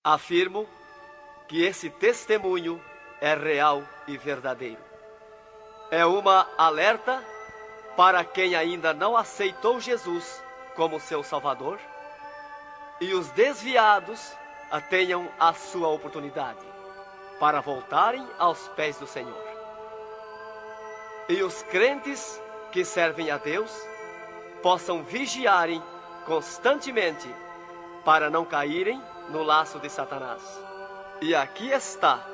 Afirmo que esse testemunho é real e verdadeiro. É uma alerta para quem ainda não aceitou Jesus como seu Salvador, e os desviados tenham a sua oportunidade para voltarem aos pés do Senhor. E os crentes que servem a Deus possam vigiarem constantemente para não caírem no laço de Satanás. E aqui está,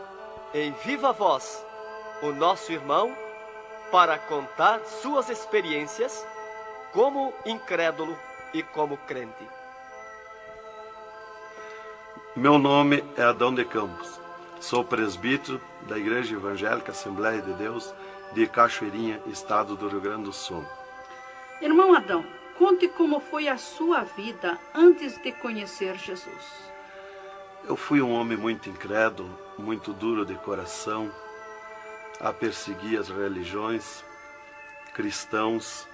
em viva voz, o nosso irmão para contar suas experiências como incrédulo e como crente. Meu nome é Adão de Campos. Sou presbítero da Igreja Evangélica Assembleia de Deus de Cachoeirinha, estado do Rio Grande do Sul. Irmão Adão, conte como foi a sua vida antes de conhecer Jesus. Eu fui um homem muito incrédulo, muito duro de coração, a perseguir as religiões, cristãos,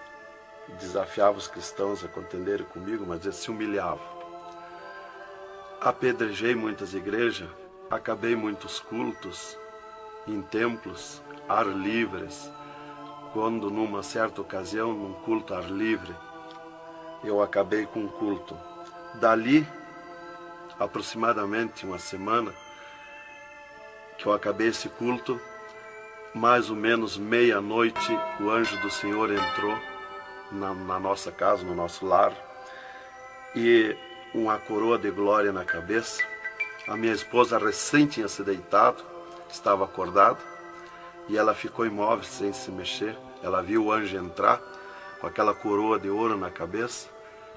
desafiava os cristãos a contenderem comigo, mas eles se humilhavam. Apedrejei muitas igrejas, acabei muitos cultos, em templos, ar livres, quando numa certa ocasião, num culto ar livre, eu acabei com um culto. Dali, aproximadamente uma semana, que eu acabei esse culto, mais ou menos meia-noite, o anjo do Senhor entrou na nossa casa, no nosso lar, e uma coroa de glória na cabeça. A minha esposa recém tinha se deitado, estava acordada, e ela ficou imóvel, sem se mexer. Ela viu o anjo entrar com aquela coroa de ouro na cabeça,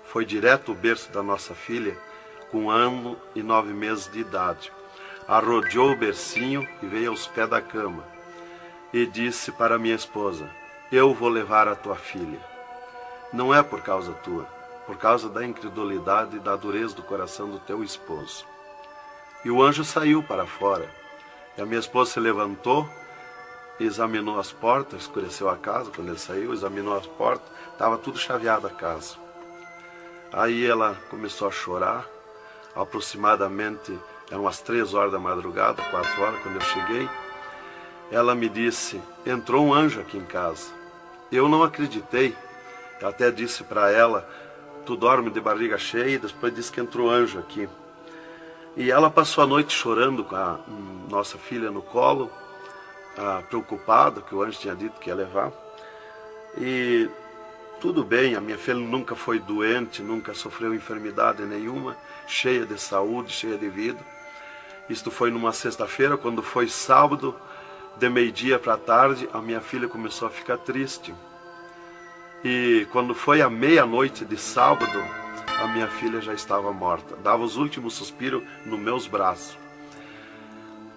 foi direto ao berço da nossa filha, com 1 ano e 9 meses de idade. Arrodeou o bercinho e veio aos pés da cama e disse para minha esposa: eu vou levar a tua filha. Não é por causa tua, por causa da incredulidade e da dureza do coração do teu esposo. E o anjo saiu para fora. E a minha esposa se levantou, examinou as portas, escureceu a casa quando ele saiu, examinou as portas, estava tudo chaveado a casa. Aí ela começou a chorar, aproximadamente eram as 3 horas da madrugada, 4 horas, quando eu cheguei. Ela me disse: entrou um anjo aqui em casa. Eu não acreditei, eu até disse para ela: tu dorme de barriga cheia, e depois disse que entrou anjo aqui. E ela passou a noite chorando com a nossa filha no colo, preocupada, que o anjo tinha dito que ia levar. E tudo bem, a minha filha nunca foi doente, nunca sofreu enfermidade nenhuma, cheia de saúde, cheia de vida. Isto foi numa sexta-feira. Quando foi sábado, de meio-dia para tarde, a minha filha começou a ficar triste. E quando foi à meia-noite de sábado, a minha filha já estava morta. Dava os últimos suspiros nos meus braços.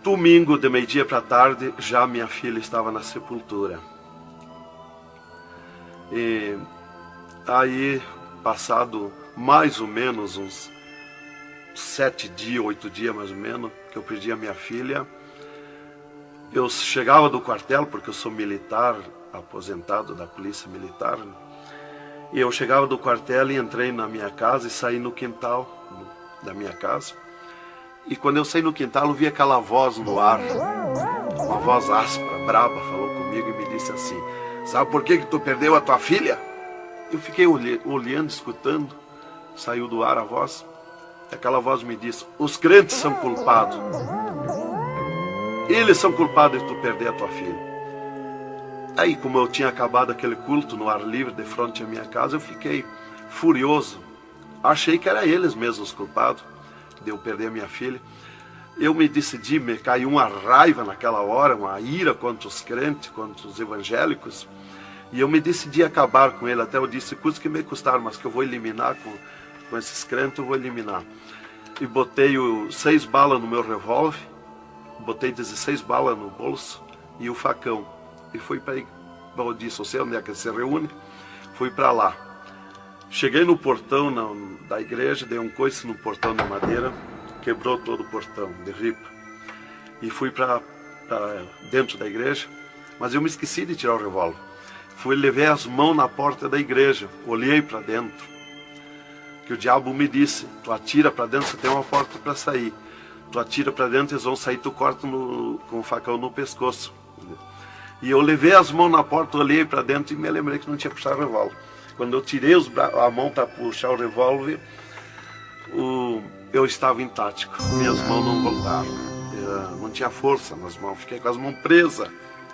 Domingo, de meio-dia para tarde, já minha filha estava na sepultura. E aí, passado mais ou menos uns 7 dias, 8 dias mais ou menos, que eu perdi a minha filha, eu chegava do quartel, porque eu sou militar, aposentado da polícia militar, e eu chegava do quartel e entrei na minha casa e saí no quintal da minha casa. E quando eu saí no quintal, eu vi aquela voz no ar, uma voz áspera, braba, falou comigo e me disse assim: sabe por que tu perdeu a tua filha? Eu fiquei olhando, escutando, saiu do ar a voz. Aquela voz me disse: os crentes são culpados. Eles são culpados de tu perder a tua filha. Aí, como eu tinha acabado aquele culto no ar livre de frente à minha casa, eu fiquei furioso. Achei que eram eles mesmos os culpados de eu perder a minha filha. Eu me decidi, me caiu uma raiva naquela hora, uma ira contra os crentes, contra os evangélicos. E eu me decidi acabar com ele. Até eu disse: custa que me custar, mas que eu vou eliminar com esses crentes, eu vou eliminar. E botei 6 balas no meu revólver, botei 16 balas no bolso e o facão. E fui para, eu disse: você onde é que se reúne? Fui para lá. Cheguei no portão da igreja, dei um coice no portão de madeira, quebrou todo o portão de ripa. E fui para dentro da igreja, mas eu me esqueci de tirar o revólver. Levei as mãos na porta da igreja, olhei para dentro. Que o diabo me disse: tu atira para dentro, você tem uma porta para sair. tu atira para dentro, eles vão sair, tu corta com o facão no pescoço. E eu levei as mãos na porta, olhei para dentro e me lembrei que não tinha puxado o revólver. Quando eu tirei a mão para puxar o revólver, eu estava intático, minhas mãos não voltaram, não tinha força nas mãos, fiquei com as mãos presas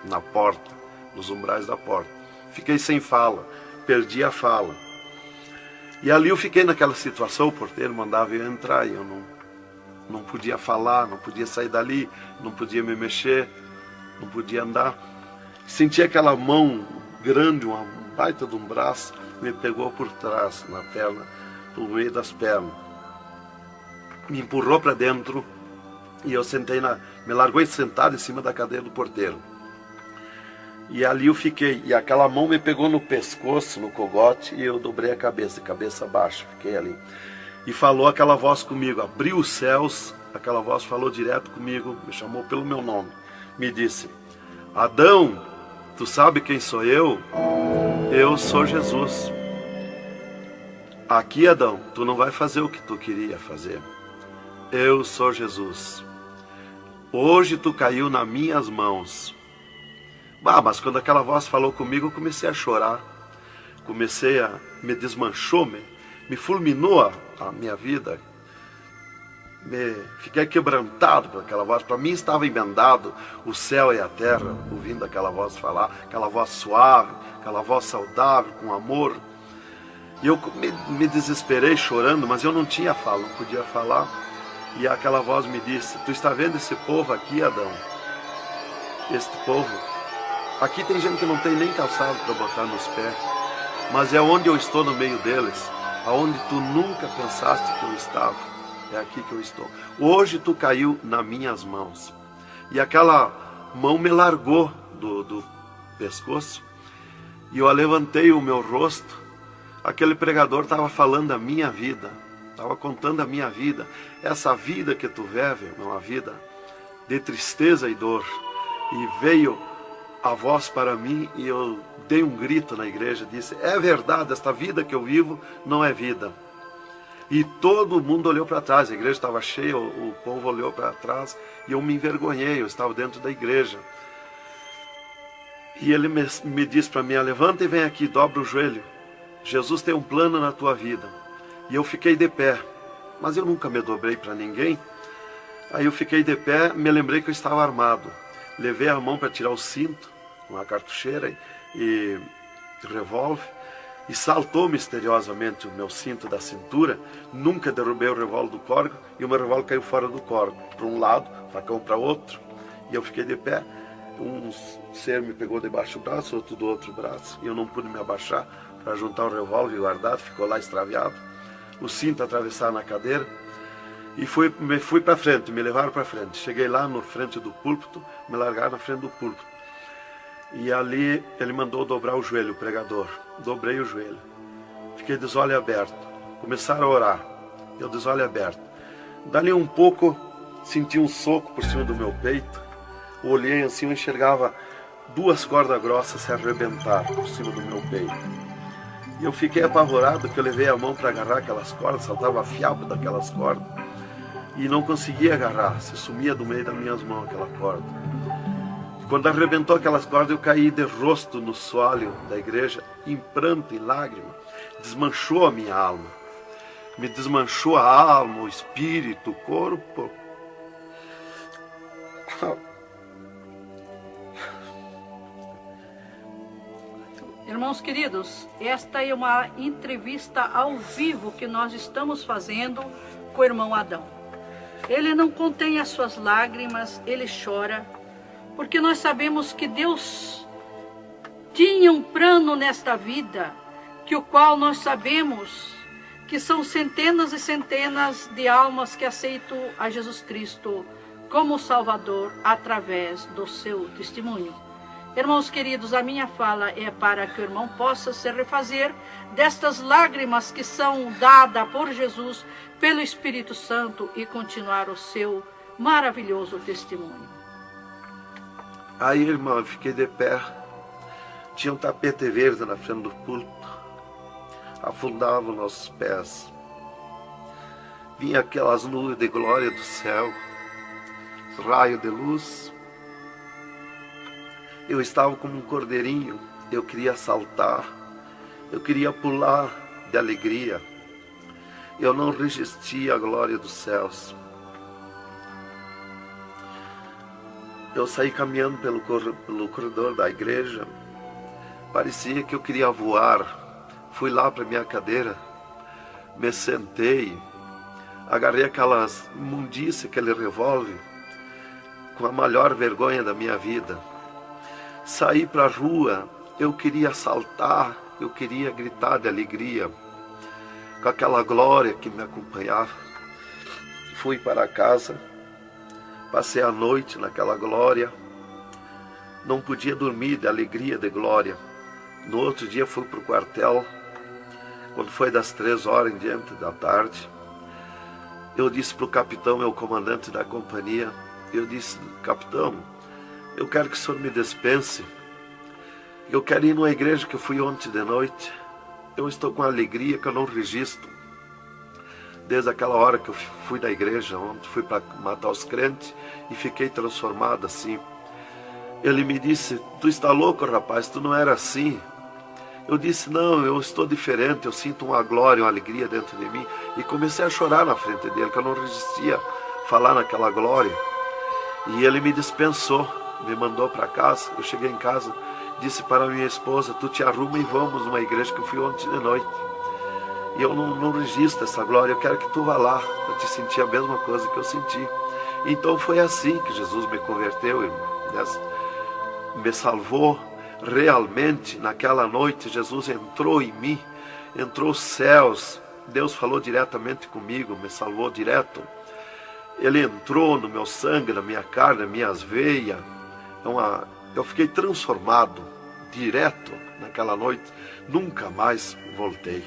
na porta, nos umbrais da porta, fiquei sem fala, perdi a fala. E ali eu fiquei naquela situação, o porteiro mandava eu entrar e eu não podia falar, não podia sair dali, não podia me mexer, não podia andar. Senti aquela mão grande, uma baita de um braço, me pegou por trás, na perna, por meio das pernas. Me empurrou para dentro e eu sentei me largou sentado em cima da cadeira do porteiro. E ali eu fiquei, e aquela mão me pegou no pescoço, no cogote, e eu dobrei a cabeça, de cabeça baixa, fiquei ali. E falou aquela voz comigo, abriu os céus, aquela voz falou direto comigo, me chamou pelo meu nome, me disse: Adão, tu sabe quem sou eu? Eu sou Jesus. Aqui, Adão, tu não vai fazer o que tu queria fazer. Eu sou Jesus. Hoje tu caiu nas minhas mãos. Mas quando aquela voz falou comigo, eu comecei a chorar. Me desmanchou, me fulminou a minha vida. Fiquei quebrantado por aquela voz. Para mim estava emendado o céu e a terra, ouvindo aquela voz falar, aquela voz suave, aquela voz saudável, com amor. E eu me desesperei chorando, mas eu não tinha fala, não podia falar. E aquela voz me disse: tu está vendo esse povo aqui, Adão? Este povo, aqui tem gente que não tem nem calçado para botar nos pés, mas é onde eu estou no meio deles, aonde tu nunca pensaste que eu estava, é aqui que eu estou. Hoje tu caiu nas minhas mãos. E aquela mão me largou do pescoço, e eu levantei o meu rosto. Aquele pregador estava falando da minha vida, estava contando a minha vida. Essa vida que tu vive é uma vida de tristeza e dor. E veio a voz para mim e eu dei um grito na igreja, disse: é verdade, esta vida que eu vivo não é vida. E todo mundo olhou para trás, a igreja estava cheia, o povo olhou para trás e eu me envergonhei, eu estava dentro da igreja. E ele me disse para mim: levanta e vem aqui, dobra o joelho. Jesus tem um plano na tua vida. E eu fiquei de pé, mas eu nunca me dobrei para ninguém. Aí eu fiquei de pé, me lembrei que eu estava armado. Levei a mão para tirar o cinto, uma cartucheira e revólver, e saltou misteriosamente o meu cinto da cintura. Nunca derrubei o revólver do córrego, e o meu revólver caiu fora do córrego, para um lado, facão para outro. E eu fiquei de pé. Um ser me pegou debaixo do braço, outro do outro braço, e eu não pude me abaixar para juntar o revólver e guardar, ficou lá extraviado. O cinto atravessar na cadeira, e fui para frente, me levaram para frente. Cheguei lá na frente do púlpito, me largaram na frente do púlpito. E ali ele mandou dobrar o joelho, o pregador. Dobrei o joelho. Fiquei de olho aberto. Começaram a orar. Eu de olho aberto. Dali um pouco, senti um soco por cima do meu peito. Olhei assim, eu enxergava duas cordas grossas se arrebentar por cima do meu peito. E eu fiquei apavorado, que eu levei a mão para agarrar aquelas cordas, saltava fiapo daquelas cordas. E não conseguia agarrar, se sumia do meio das minhas mãos aquela corda. Quando arrebentou aquelas cordas, eu caí de rosto no soalho da igreja, em pranto, em lágrima. Desmanchou a minha alma. Me desmanchou a alma, o espírito, o corpo. Irmãos queridos, esta é uma entrevista ao vivo que nós estamos fazendo com o irmão Adão. Ele não contém as suas lágrimas, ele chora, porque nós sabemos que Deus tinha um plano nesta vida, que o qual nós sabemos que são centenas e centenas de almas que aceitam a Jesus Cristo como Salvador através do seu testemunho. Irmãos queridos, a minha fala é para que o irmão possa se refazer destas lágrimas que são dadas por Jesus, pelo Espírito Santo, e continuar o seu maravilhoso testemunho. Aí, irmão, eu fiquei de pé. Tinha um tapete verde na frente do púlpito. Afundava os nossos pés. Vinha aquelas nuvens de glória do céu. raio de luz. Eu estava como um cordeirinho, eu queria saltar, eu queria pular de alegria. Eu não resistia à glória dos céus. Eu saí caminhando pelo corredor da igreja, parecia que eu queria voar. Fui lá para minha cadeira, me sentei, agarrei aquelas imundícias, aquele revólver, com a maior vergonha da minha vida. Saí para a rua, eu queria saltar, eu queria gritar de alegria, com aquela glória que me acompanhava. Fui para casa, passei a noite naquela glória, não podia dormir de alegria, de glória. No outro dia fui para o quartel, quando foi das 3 horas em diante da tarde, eu disse para o capitão, meu comandante da companhia, eu disse: capitão, eu quero que o senhor me dispense, eu quero ir numa igreja que eu fui ontem de noite, eu estou com alegria que eu não registro. Desde aquela hora que eu fui da igreja ontem, fui para matar os crentes e fiquei transformado assim. Ele me disse: tu está louco, rapaz, tu não era assim. Eu disse: não, eu estou diferente, eu sinto uma glória, uma alegria dentro de mim. E comecei a chorar na frente dele, que eu não resistia a falar naquela glória. E ele me dispensou, me mandou para casa. Eu cheguei em casa, disse para minha esposa: tu te arruma e vamos numa igreja que eu fui ontem de noite. E eu não registro essa glória, eu quero que tu vá lá, para te sentir a mesma coisa que eu senti. Então foi assim que Jesus me converteu, me salvou. Realmente, naquela noite, Jesus entrou em mim, entrou os céus, Deus falou diretamente comigo, me salvou direto. Ele entrou no meu sangue, na minha carne, nas minhas veias. Eu fiquei transformado, direto, naquela noite. Nunca mais voltei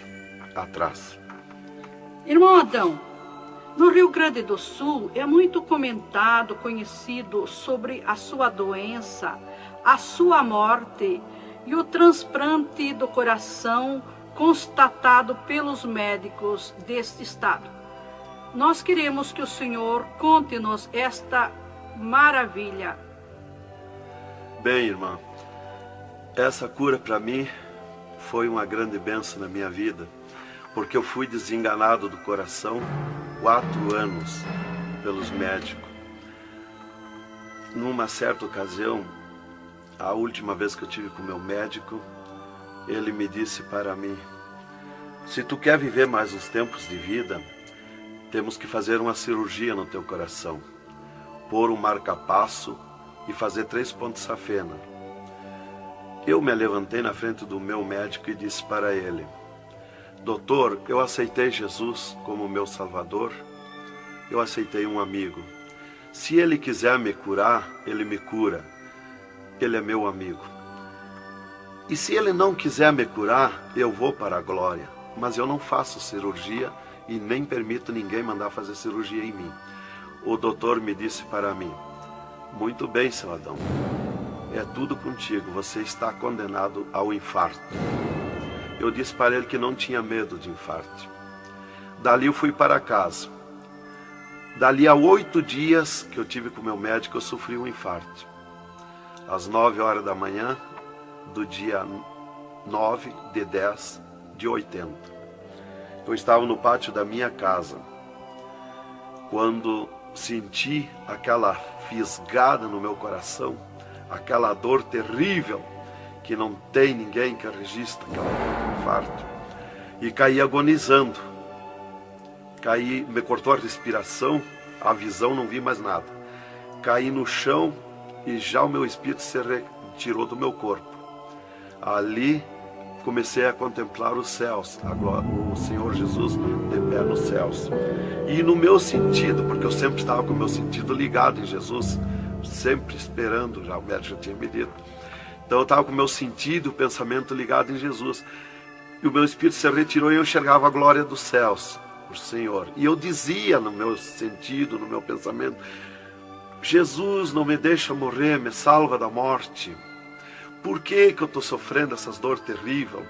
atrás. Irmão Adão, no Rio Grande do Sul é muito comentado, conhecido sobre a sua doença, a sua morte e o transplante do coração constatado pelos médicos deste estado. Nós queremos que o Senhor conte-nos esta maravilha. Bem, irmã, essa cura para mim foi uma grande bênção na minha vida, porque eu fui desenganado do coração 4 anos pelos médicos. Numa certa ocasião, a última vez que eu tive com o meu médico, ele me disse para mim: se tu quer viver mais uns tempos de vida, temos que fazer uma cirurgia no teu coração, pôr um marca-passo e fazer 3 pontos de safena. Eu me levantei na frente do meu médico e disse para ele: doutor, eu aceitei Jesus como meu salvador, eu aceitei um amigo. Se ele quiser me curar, ele me cura. Ele é meu amigo. E se ele não quiser me curar, eu vou para a glória. Mas eu não faço cirurgia e nem permito ninguém mandar fazer cirurgia em mim. O doutor me disse para mim: muito bem, seu Adão, é tudo contigo, você está condenado ao infarto. Eu disse para ele que não tinha medo de infarto. Dali eu fui para casa. Dali a 8 dias que eu tive com o meu médico, eu sofri um infarto. Às 9 horas da manhã do dia 9 de 10 de 80. Eu estava no pátio da minha casa, quando senti aquela fisgada no meu coração, aquela dor terrível, que não tem ninguém que registre aquela dor do infarto, e caí agonizando. Caí, me cortou a respiração, a visão, não vi mais nada. Caí no chão e já o meu espírito se retirou do meu corpo. Ali comecei a contemplar os céus, o Senhor Jesus de pé nos céus. E no meu sentido, porque eu sempre estava com o meu sentido ligado em Jesus, sempre esperando, já o médico já tinha me dito. Então eu estava com o meu sentido, o pensamento ligado em Jesus. E o meu espírito se retirou e eu enxergava a glória dos céus, o Senhor. E eu dizia no meu sentido, no meu pensamento: Jesus, não me deixa morrer, me salva da morte. Por que eu estou sofrendo essas dores terríveis?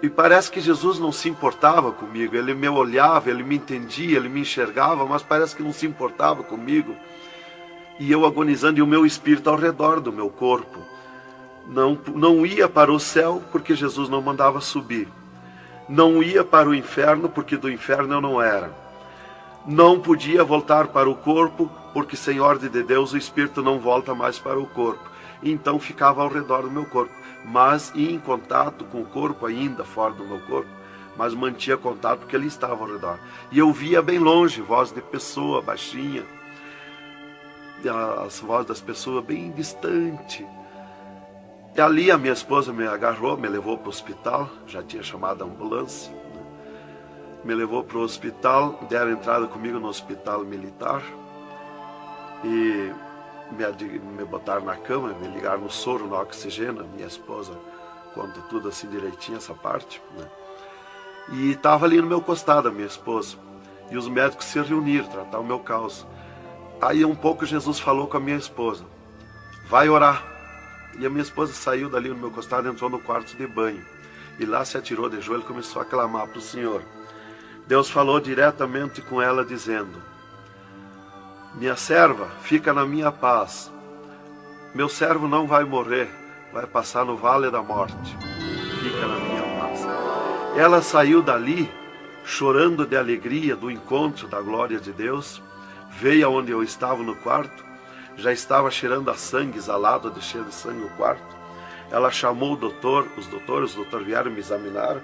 E parece que Jesus não se importava comigo. Ele me olhava, ele me entendia, ele me enxergava, mas parece que não se importava comigo. E eu agonizando, e o meu espírito ao redor do meu corpo. Não ia para o céu, porque Jesus não mandava subir. Não ia para o inferno, porque do inferno eu não era. Não podia voltar para o corpo, porque sem ordem de Deus o espírito não volta mais para o corpo. Então ficava ao redor do meu corpo, mas ia em contato com o corpo ainda, fora do meu corpo, mas mantinha contato porque ele estava ao redor. E eu via bem longe, voz de pessoa, baixinha, as vozes das pessoas bem distante. E ali a minha esposa me agarrou, me levou para o hospital, já tinha chamado a ambulância, né? Me levou para o hospital, deram entrada comigo no hospital militar e me botaram na cama, me ligaram no soro, no oxigênio. Minha esposa conta tudo assim direitinho, essa parte, né? E estava ali no meu costado a minha esposa, e os médicos se reuniram, tratar o meu caso. Aí um pouco Jesus falou com a minha esposa, vai orar. E a minha esposa saiu dali no meu costado, entrou no quarto de banho, e lá se atirou de joelho e começou a clamar para o Senhor. Deus falou diretamente com ela dizendo, minha serva, fica na minha paz. Meu servo não vai morrer, vai passar no vale da morte. Fica na minha paz. Ela saiu dali, chorando de alegria do encontro da glória de Deus, veio aonde eu estava no quarto, já estava cheirando a sangue, exalado de cheiro de sangue no quarto. Ela chamou o doutor, os doutores vieram me examinar,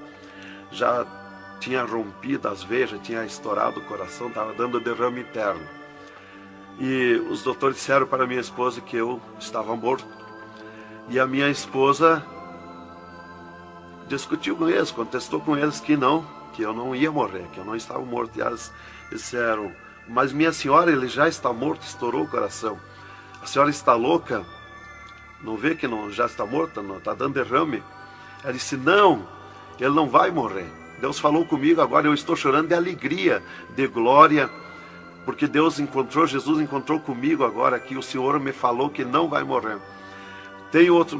já tinha rompido as veias, já tinha estourado o coração, estava dando derrame interno. E os doutores disseram para minha esposa que eu estava morto. E a minha esposa discutiu com eles, contestou com eles que eu não ia morrer, que eu não estava morto. E eles disseram, mas minha senhora, ele já está morto, estourou o coração. A senhora está louca? Não vê que não, já está morta, não está dando derrame? Ela disse, não, ele não vai morrer. Deus falou comigo, agora eu estou chorando de alegria, de glória, porque Jesus encontrou comigo agora aqui, o Senhor me falou que não vai morrer.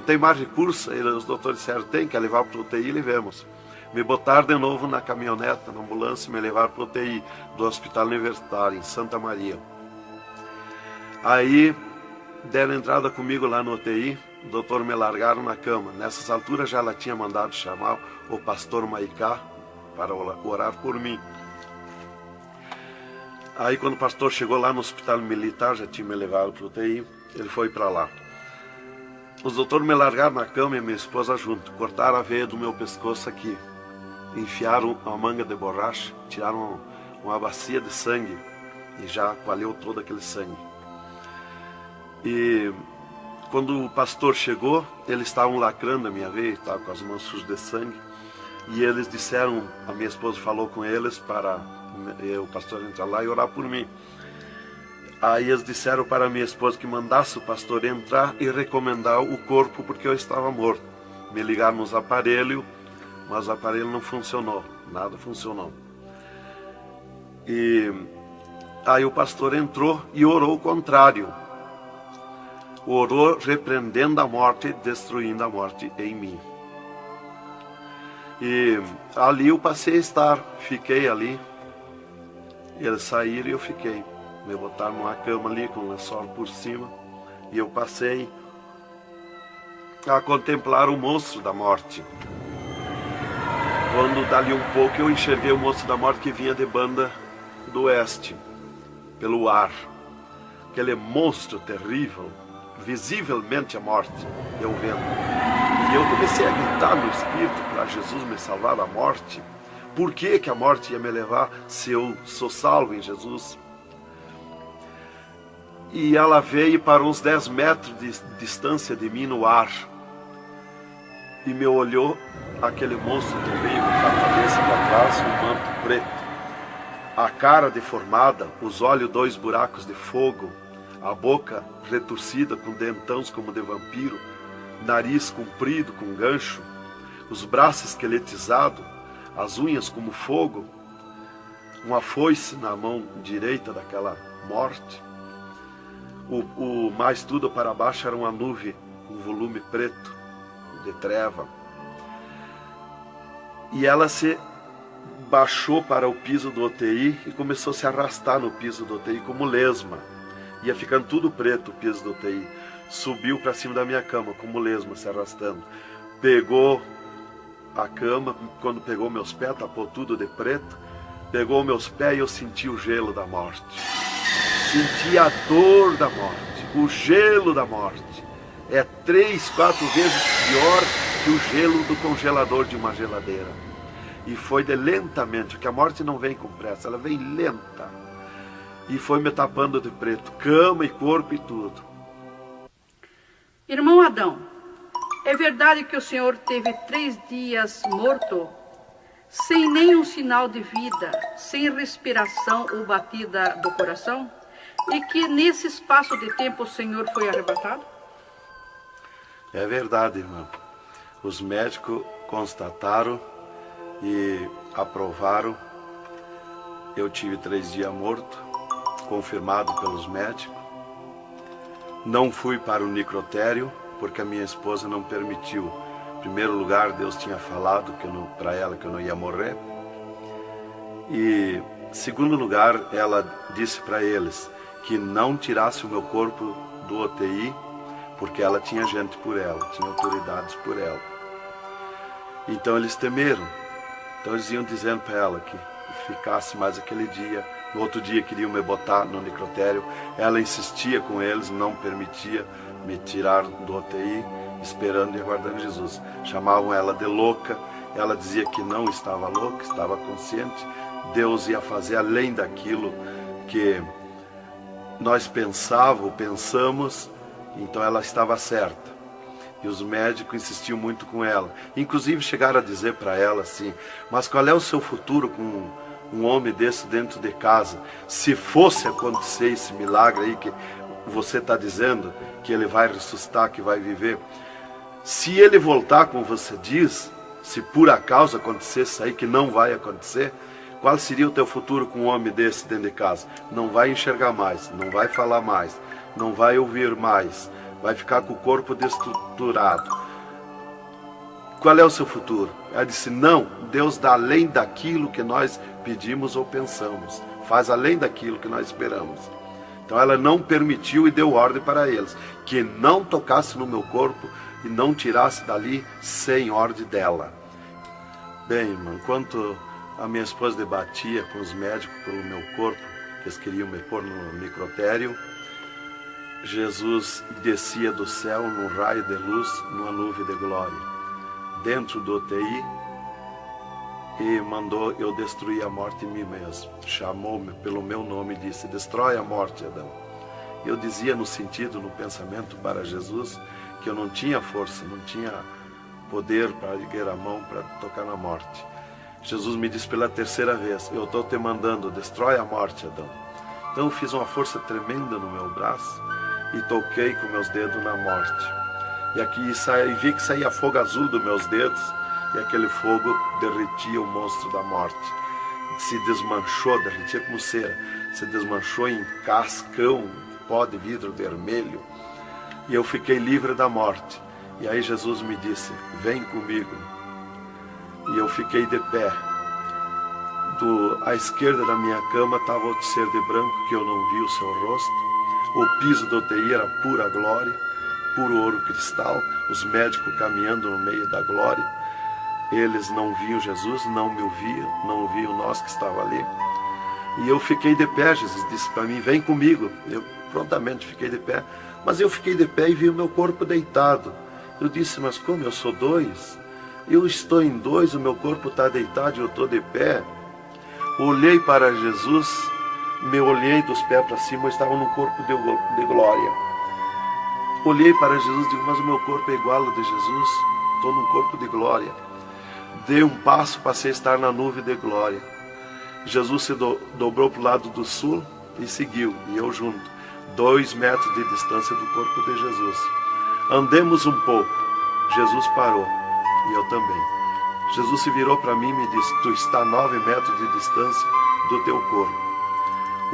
Tem mais recurso? Os doutores disseram, tem que levar para o UTI, levemos. Me botaram de novo na caminhoneta, na ambulância, e me levaram para o UTI do Hospital Universitário, em Santa Maria. Aí, deram entrada comigo lá no UTI, o doutor me largaram na cama. Nessas alturas já ela tinha mandado chamar o pastor Maicá para orar por mim. Aí quando o pastor chegou lá no hospital militar, já tinha me levado para o UTI, ele foi para lá. Os doutores me largaram na cama e minha esposa junto, cortaram a veia do meu pescoço aqui, enfiaram uma manga de borracha, tiraram uma bacia de sangue e já coalhou todo aquele sangue. E quando o pastor chegou, eles estavam lacrando a minha veia, estava com as mãos sujas de sangue, e eles disseram, a minha esposa falou com eles para o pastor entrar lá e orar por mim. Aí eles disseram para a minha esposa que mandasse o pastor entrar e recomendar o corpo, porque eu estava morto. Me ligaram nos aparelhos, mas o aparelho não funcionou, nada funcionou. E aí o pastor entrou e orou o contrário. Orou repreendendo a morte, destruindo a morte em mim. E ali eu passei a estar, fiquei ali. Eles saíram e eu fiquei. Me botaram numa cama ali com um lençol por cima. E eu passei a contemplar o monstro da morte. Quando dali um pouco eu enxerguei o monstro da morte que vinha de Banda do Oeste, pelo ar. Aquele monstro terrível, visivelmente a morte, eu vendo. E eu comecei a gritar no espírito para Jesus me salvar da morte. Por que a morte ia me levar se eu sou salvo em Jesus? E ela veio para uns 10 metros de distância de mim no ar. E me olhou, aquele monstro terrível, com a cabeça para trás, um manto preto. A cara deformada, os olhos 2 buracos de fogo, a boca retorcida com dentões como de vampiro, nariz comprido com gancho, os braços esqueletizados, as unhas como fogo, uma foice na mão direita daquela morte. O mais tudo para baixo era uma nuvem, um volume preto, de treva. E ela se baixou para o piso do UTI e começou a se arrastar no piso do UTI como lesma. Ia ficando tudo preto o piso do UTI. Subiu para cima da minha cama como lesma, se arrastando. Pegou a cama, quando pegou meus pés, tapou tudo de preto. Pegou meus pés e eu senti o gelo da morte. Senti a dor da morte, o gelo da morte. É 3, 4 vezes pior que o gelo do congelador de uma geladeira. E foi de lentamente, porque a morte não vem com pressa, ela vem lenta. E foi me tapando de preto, cama e corpo e tudo. Irmão Adão, é verdade que o senhor teve 3 dias morto, sem nenhum sinal de vida, sem respiração ou batida do coração? E que nesse espaço de tempo o senhor foi arrebatado? É verdade, irmão. Os médicos constataram e aprovaram. Eu tive 3 dias morto, confirmado pelos médicos. Não fui para o necrotério, porque a minha esposa não permitiu. Em primeiro lugar, Deus tinha falado para ela que eu não ia morrer. E, em segundo lugar, ela disse para eles que não tirasse o meu corpo do UTI, porque ela tinha gente por ela, tinha autoridades por ela. Então eles temeram. Então eles iam dizendo para ela que ficasse mais aquele dia. No outro dia queriam me botar no necrotério. Ela insistia com eles, não permitia me tirar do UTI, esperando e aguardando Jesus. Chamavam ela de louca. Ela dizia que não estava louca, estava consciente. Deus ia fazer além daquilo que nós pensamos, então ela estava certa. E os médicos insistiam muito com ela. Inclusive chegaram a dizer para ela assim: mas qual é o seu futuro com um homem desse dentro de casa? Se fosse acontecer esse milagre aí que você está dizendo, que ele vai ressuscitar, que vai viver, se ele voltar como você diz, se por acaso acontecesse isso aí, que não vai acontecer, qual seria o teu futuro com um homem desse dentro de casa? Não vai enxergar mais, não vai falar mais, não vai ouvir mais, vai ficar com o corpo destruturado. Qual é o seu futuro? Ela disse: não, Deus dá além daquilo que nós pedimos ou pensamos, faz além daquilo que nós esperamos. Então ela não permitiu e deu ordem para eles, que não tocasse no meu corpo e não tirasse dali sem ordem dela. Bem, irmão, enquanto a minha esposa debatia com os médicos pelo meu corpo, que eles queriam me pôr no necrotério, Jesus descia do céu num raio de luz, numa nuvem de glória, dentro do UTI, e mandou eu destruir a morte em mim mesmo. Chamou-me pelo meu nome e disse: destrói a morte, Adão. Eu dizia no sentido, no pensamento para Jesus, que eu não tinha força, não tinha poder para erguer a mão para tocar na morte. Jesus me disse pela 3ª vez: eu estou te mandando, destrói a morte, Adão. Então eu fiz uma força tremenda no meu braço e toquei com meus dedos na morte. E aqui vi que saía fogo azul dos meus dedos, e aquele fogo derretia o monstro da morte. Se desmanchou, derretia como cera, se desmanchou em cascão, pó de vidro vermelho, e eu fiquei livre da morte. E aí Jesus me disse: vem comigo. E eu fiquei de pé. À esquerda da minha cama estava outro ser de branco, que eu não vi o seu rosto. O piso do UTI era pura glória, puro ouro cristal, os médicos caminhando no meio da glória. Eles não viam Jesus, não me ouviam, não ouviam nós que estava ali. E eu fiquei de pé. Jesus disse para mim: vem comigo. Eu prontamente fiquei de pé. Mas eu fiquei de pé e vi o meu corpo deitado. Eu disse: mas como eu sou 2? Eu estou em 2, o meu corpo está deitado e eu estou de pé. Olhei para Jesus, me olhei dos pés para cima, eu estava num corpo de glória. Olhei para Jesus e digo: mas o meu corpo é igual ao de Jesus, estou num corpo de glória. Dei um passo, passei a estar na nuvem de glória. Jesus se dobrou para o lado do sul e seguiu, e eu junto, 2 metros de distância do corpo de Jesus. Andemos um pouco, Jesus parou, e eu também. Jesus se virou para mim e me disse: tu está a 9 metros de distância do teu corpo.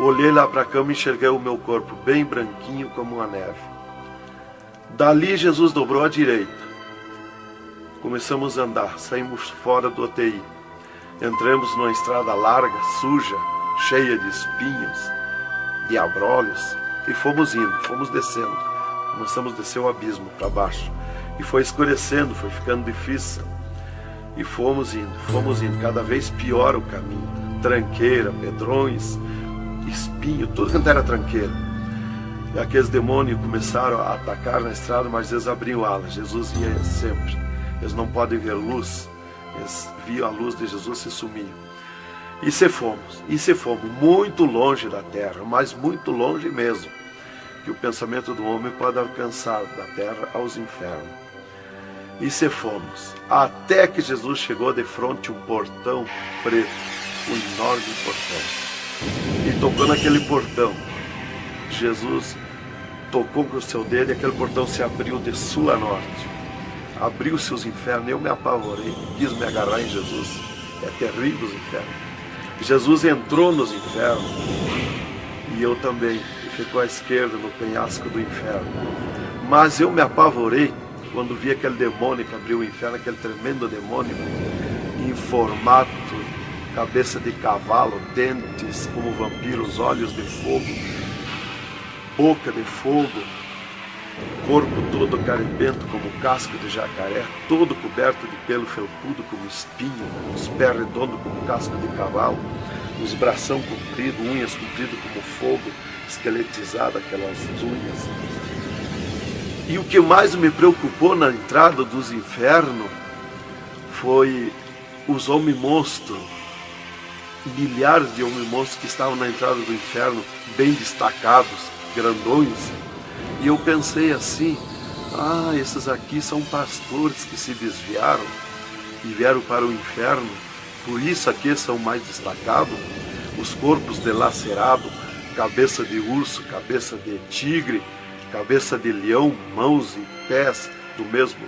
Olhei lá para a cama e enxerguei o meu corpo bem branquinho como uma neve. Dali Jesus dobrou à direita. Começamos a andar, saímos fora do UTI. Entramos numa estrada larga, suja, cheia de espinhos, de abrolhos, e fomos indo, fomos descendo. Começamos a descer o abismo para baixo. E foi escurecendo, foi ficando difícil. E fomos indo, cada vez pior o caminho. Tranqueira, pedrões, espinho, tudo que era tranqueira. E aqueles demônios começaram a atacar na estrada, mas eles abriam alas. Jesus ia sempre. Eles não podem ver luz. Eles viam a luz de Jesus e se sumiam. E se fomos muito longe da terra, mas muito longe mesmo, que o pensamento do homem pode alcançar da terra aos infernos. E se fomos, até que Jesus chegou de frente a um portão preto, um enorme portão. E tocou naquele portão. Jesus tocou com o seu dedo e aquele portão se abriu de sul a norte. Abriu-se os infernos, eu me apavorei, quis me agarrar em Jesus. É terrível os infernos. Jesus entrou nos infernos e eu também. Ficou à esquerda no penhasco do inferno. Mas eu me apavorei quando vi aquele demônio que abriu o inferno, aquele tremendo demônio, em formato, cabeça de cavalo, dentes como vampiros, olhos de fogo, boca de fogo, corpo todo carimbento como casco de jacaré, todo coberto de pelo felpudo como espinho, os pés redondos como casco de cavalo, os bração compridos, unhas compridas como fogo, esqueletizado aquelas unhas. E o que mais me preocupou na entrada dos infernos foi os homens-monstros, milhares de homens-monstros que estavam na entrada do inferno, bem destacados, grandões. E eu pensei assim, esses aqui são pastores que se desviaram e vieram para o inferno, por isso aqui são mais destacados, os corpos dilacerados, cabeça de urso, cabeça de tigre, cabeça de leão, mãos e pés do mesmo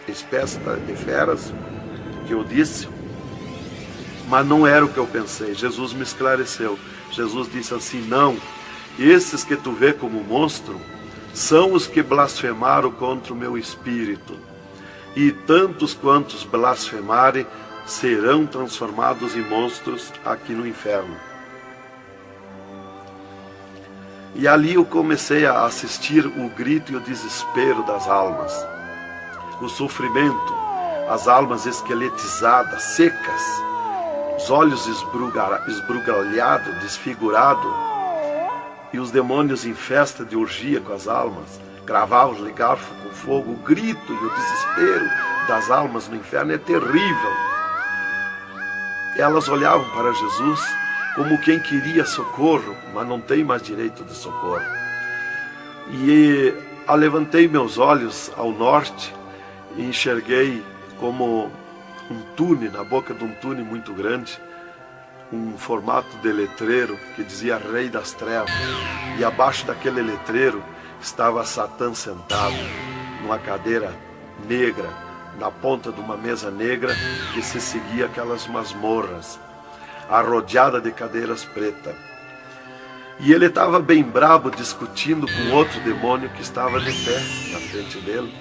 espécie de feras que eu disse. Mas não era o que eu pensei. Jesus me esclareceu. Jesus disse assim, não, esses que tu vê como monstro são os que blasfemaram contra o meu espírito. E tantos quantos blasfemarem serão transformados em monstros aqui no inferno. E ali eu comecei a assistir o grito e o desespero das almas. O sofrimento, as almas esqueletizadas, secas, os olhos esbugalhados, desfigurados, e os demônios em festa de orgia com as almas, cravavam-lhe garfo com fogo. O grito e o desespero das almas no inferno é terrível. Elas olhavam para Jesus como quem queria socorro, mas não tem mais direito de socorro. E levantei meus olhos ao norte e enxerguei como um túnel, na boca de um túnel muito grande, um formato de letreiro que dizia Rei das Trevas. E abaixo daquele letreiro estava Satã sentado numa cadeira negra, na ponta de uma mesa negra que se seguia aquelas masmorras, arrodeada de cadeiras pretas. E ele estava bem brabo discutindo com outro demônio que estava de pé na frente dele,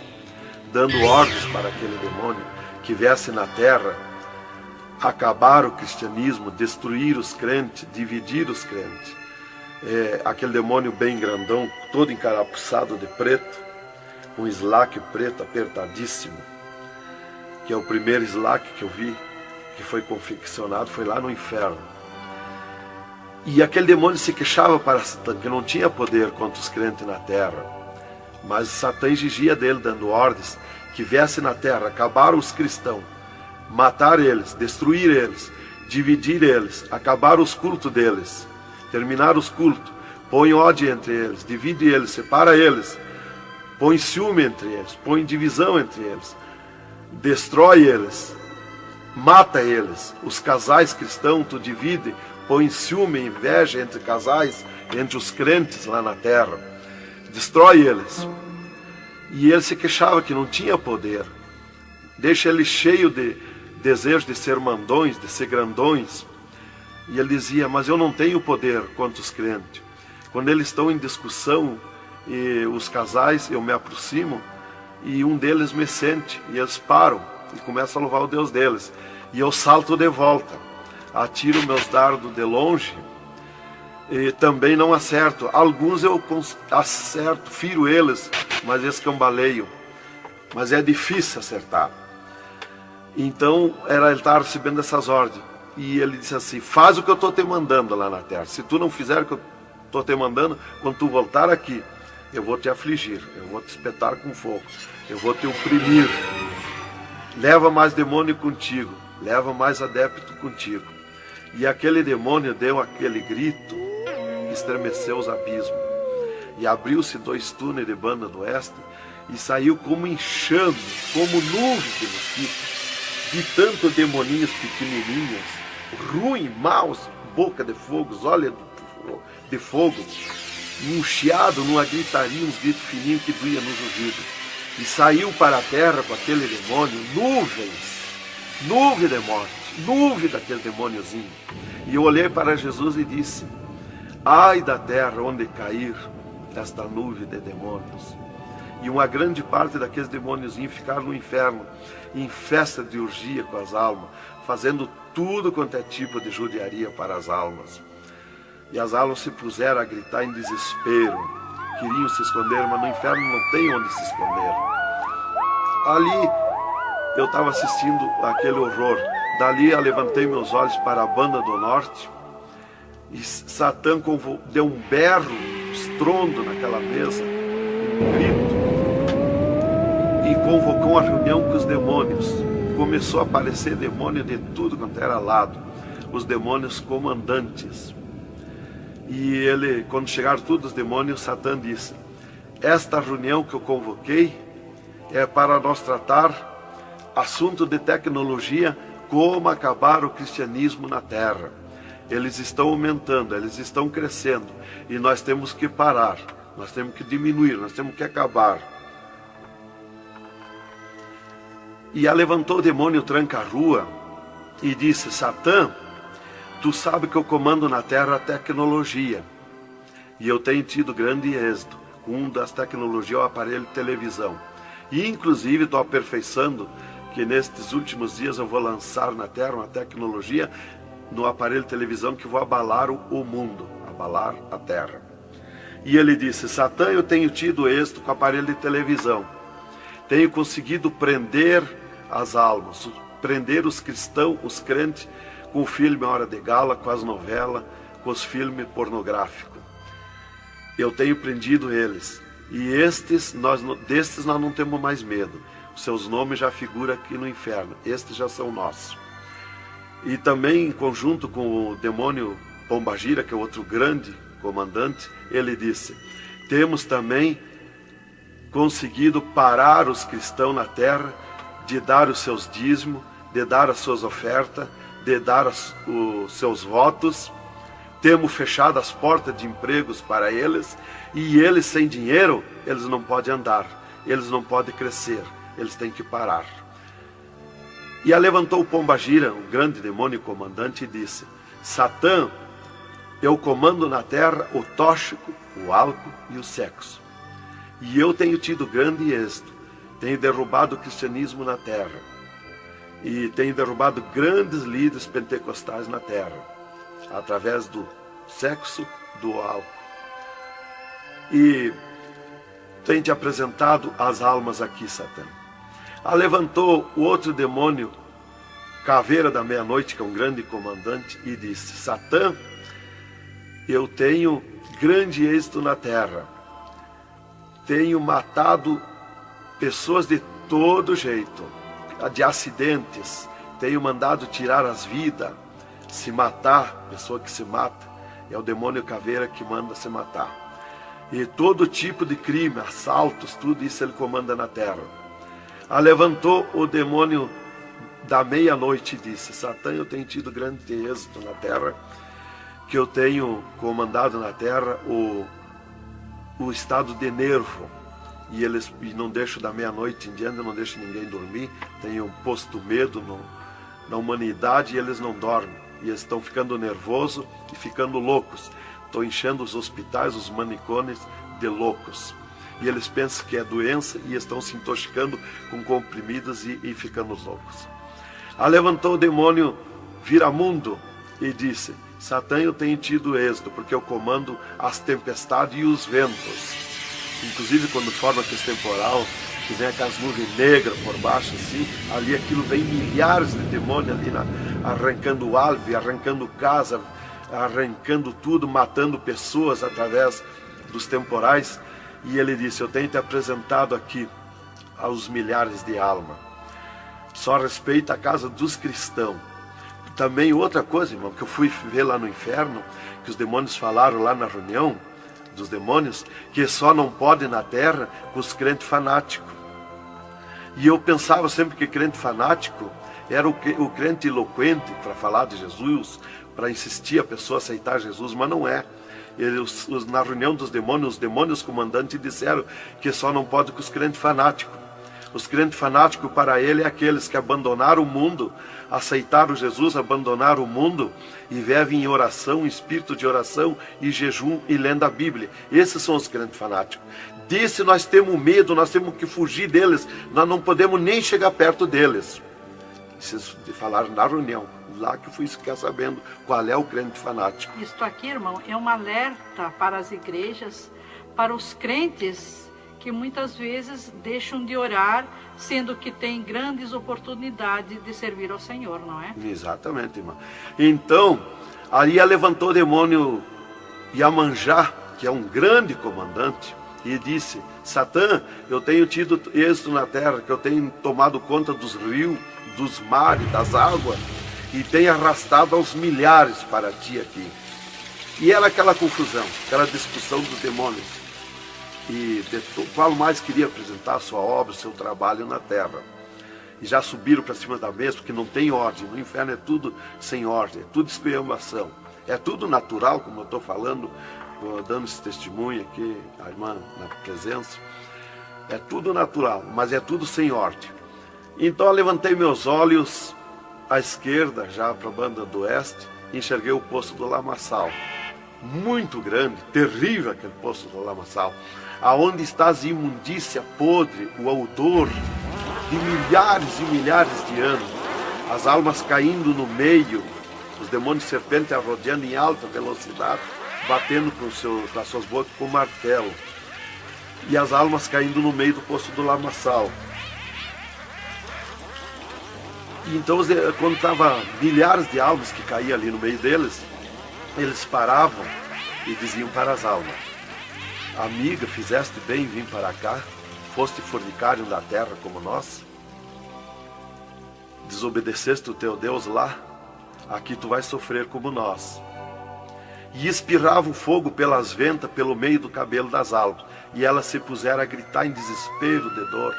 dando ordens para aquele demônio que viesse na terra acabar o cristianismo, destruir os crentes, dividir os crentes. Aquele demônio bem grandão, todo encarapuçado de preto, um slack preto apertadíssimo, que é o primeiro slack que eu vi, que foi confeccionado, foi lá no inferno. E aquele demônio se queixava para Satã, que não tinha poder contra os crentes na terra. Mas Satã exigia dele, dando ordens, que viesse na terra, acabar os cristãos, matar eles, destruir eles, dividir eles, acabar os cultos deles, terminar os cultos, põe ódio entre eles, divide eles, separa eles, põe ciúme entre eles, põe divisão entre eles, destrói eles, mata eles. Os casais cristãos tu divide, põe ciúme e inveja entre casais, entre os crentes lá na terra, destrói eles. E ele se queixava que não tinha poder, deixa ele cheio de desejo de ser mandões, de ser grandões. E ele dizia, mas eu não tenho poder contra os crentes. Quando eles estão em discussão, e os casais, eu me aproximo, e um deles me sente, e eles param. e começam a louvar o Deus deles. E eu salto de volta, atiro meus dardos de longe e também não acerto. Alguns eu acerto, firo eles, mas escambaleio. Mas é difícil acertar. Então ele estava recebendo essas ordens. E ele disse assim: faz o que eu estou te mandando lá na terra. Se tu não fizer o que eu estou te mandando, quando tu voltar aqui, eu vou te afligir, eu vou te espetar com fogo, eu vou te oprimir. Leva mais demônio contigo, leva mais adepto contigo. E aquele demônio deu aquele grito que estremeceu os abismos. E abriu-se 2 túneis de banda do oeste e saiu como enxame, como nuvem de mosquitos, de tanto demoninhos pequenininhos, ruim, maus, boca de fogo, olhos de fogo, um chiado, numa gritaria, uns gritos fininhos que doía nos ouvidos. E saiu para a terra com aquele demônio, nuvem de morte, nuvem daquele demôniozinho. E eu olhei para Jesus e disse: ai da terra onde cair esta nuvem de demônios. E uma grande parte daqueles demôniozinhos ficaram no inferno, em festa de orgia com as almas, fazendo tudo quanto é tipo de judiaria para as almas. E as almas se puseram a gritar em desespero, queriam se esconder, mas no inferno não tem onde se esconder. Ali eu estava assistindo aquele horror. Dali eu levantei meus olhos para a banda do norte e Satã deu um berro, um estrondo naquela mesa, um grito, e convocou uma reunião com os demônios. Começou a aparecer demônio de tudo quanto era lado, os demônios comandantes. E ele, quando chegaram todos os demônios, Satã disse: esta reunião que eu convoquei é para nós tratar assunto de tecnologia, como acabar o cristianismo na terra. Eles estão aumentando, eles estão crescendo, e nós temos que parar, nós temos que diminuir, nós temos que acabar. E levantou o demônio tranca-rua e disse: Satã, tu sabe que eu comando na terra a tecnologia, e eu tenho tido grande êxito. Um das tecnologias é o aparelho de televisão. E inclusive estou aperfeiçoando que nestes últimos dias eu vou lançar na terra uma tecnologia no aparelho de televisão que vou abalar o mundo, abalar a terra. E ele disse: Satã, eu tenho tido êxito com o aparelho de televisão. Tenho conseguido prender as almas, prender os cristãos, os crentes, com o filme Hora de Gala, com as novelas, com os filmes pornográficos. Eu tenho prendido eles. E destes nós não temos mais medo. Os seus nomes já figuram aqui no inferno. Estes já são nossos. E também, em conjunto com o demônio Pombagira, que é outro grande comandante, ele disse: temos também conseguido parar os cristãos na terra de dar os seus dízimos, de dar as suas ofertas, de dar os seus votos. Temos fechado as portas de empregos para eles, e eles sem dinheiro, eles não podem andar, eles não podem crescer, eles têm que parar. E levantou o Pombagira, o grande demônio comandante, e disse: Satã, eu comando na terra o tóxico, o álcool e o sexo. E eu tenho tido grande êxito, tenho derrubado o cristianismo na terra, e tenho derrubado grandes líderes pentecostais na terra, através do sexo, do álcool. E tenho te apresentado as almas aqui, Satã. Levantou o outro demônio, Caveira da Meia-Noite, que é um grande comandante, e disse: Satã, eu tenho grande êxito na terra. Tenho matado pessoas de todo jeito, de acidentes. Tenho mandado tirar as vidas, se matar. Pessoa que se mata é o demônio Caveira que manda se matar. E todo tipo de crime, assaltos, tudo isso ele comanda na terra. Levantou o demônio da Meia-Noite e disse: Satã, eu tenho tido grande êxito na terra, que eu tenho comandado na terra o estado de nervo, e eles não deixam da meia-noite em diante, não deixam ninguém dormir. Tenho posto medo na humanidade, e eles não dormem, e eles estão ficando nervosos e ficando loucos. Estou enchendo os hospitais, os manicômios de loucos. e eles pensam que é doença e estão se intoxicando com comprimidos e ficando loucos. Levantou o demônio Viramundo e disse: Satã, eu tenho tido êxito, porque eu comando as tempestades e os ventos. Inclusive quando forma aquele temporal, que vem aquelas nuvens negras por baixo assim, ali aquilo vem milhares de demônios ali arrancando árvore, arrancando casa, arrancando tudo, matando pessoas através dos temporais. E ele disse: eu tenho te apresentado aqui aos milhares de almas. Só respeita a casa dos cristãos. Também outra coisa, irmão, que eu fui ver lá no inferno, que os demônios falaram lá na reunião dos demônios, que só não pode na terra com os crentes fanáticos. E eu pensava sempre que crente fanático era o crente eloquente para falar de Jesus, para insistir a pessoa a aceitar Jesus, mas não é. Na reunião dos demônios, os demônios comandantes disseram que só não pode com os crentes fanáticos. Os crentes fanáticos para ele é aqueles que abandonaram o mundo, aceitaram Jesus, abandonaram o mundo e vivem em oração, em espírito de oração e jejum e lendo a Bíblia. Esses são os crentes fanáticos. Disse: nós temos medo, nós temos que fugir deles, nós não podemos nem chegar perto deles. Vocês falaram na reunião, lá que eu fui ficar sabendo qual é o crente fanático. Isto aqui, irmão, é um alerta para as igrejas, para os crentes que muitas vezes deixam de orar, sendo que tem grandes oportunidades de servir ao Senhor, não é? Exatamente, irmão. Então, ali levantou o demônio Iemanjá, que é um grande comandante, e disse: Satã, eu tenho tido êxito na terra, que eu tenho tomado conta dos rios, dos mares, das águas, e tenho arrastado aos milhares para ti aqui. E era aquela confusão, aquela discussão dos demônios. E qual mais queria apresentar a sua obra, o seu trabalho na terra. E já subiram para cima da mesa, porque não tem ordem. No inferno é tudo sem ordem, é tudo esculhambação. É tudo natural, como eu estou falando, dando esse testemunho aqui, a irmã na presença. É tudo natural, mas é tudo sem ordem. Então eu levantei meus olhos à esquerda, já para a banda do oeste, e enxerguei o poço do lamaçal. Muito grande, terrível aquele poço do lamaçal, aonde está a imundícia podre, o odor de milhares e milhares de anos, as almas caindo no meio, os demônios serpentes rodeando em alta velocidade, batendo com as suas bocas com martelo, e as almas caindo no meio do poço do lamaçal. E então, quando estava milhares de almas que caíam ali no meio deles, eles paravam e diziam para as almas: amiga, fizeste bem em vir para cá, foste fornicário da terra como nós, desobedeceste o teu Deus lá, aqui tu vais sofrer como nós. E espirravam fogo pelas ventas, pelo meio do cabelo das almas, e elas se puseram a gritar em desespero de dor.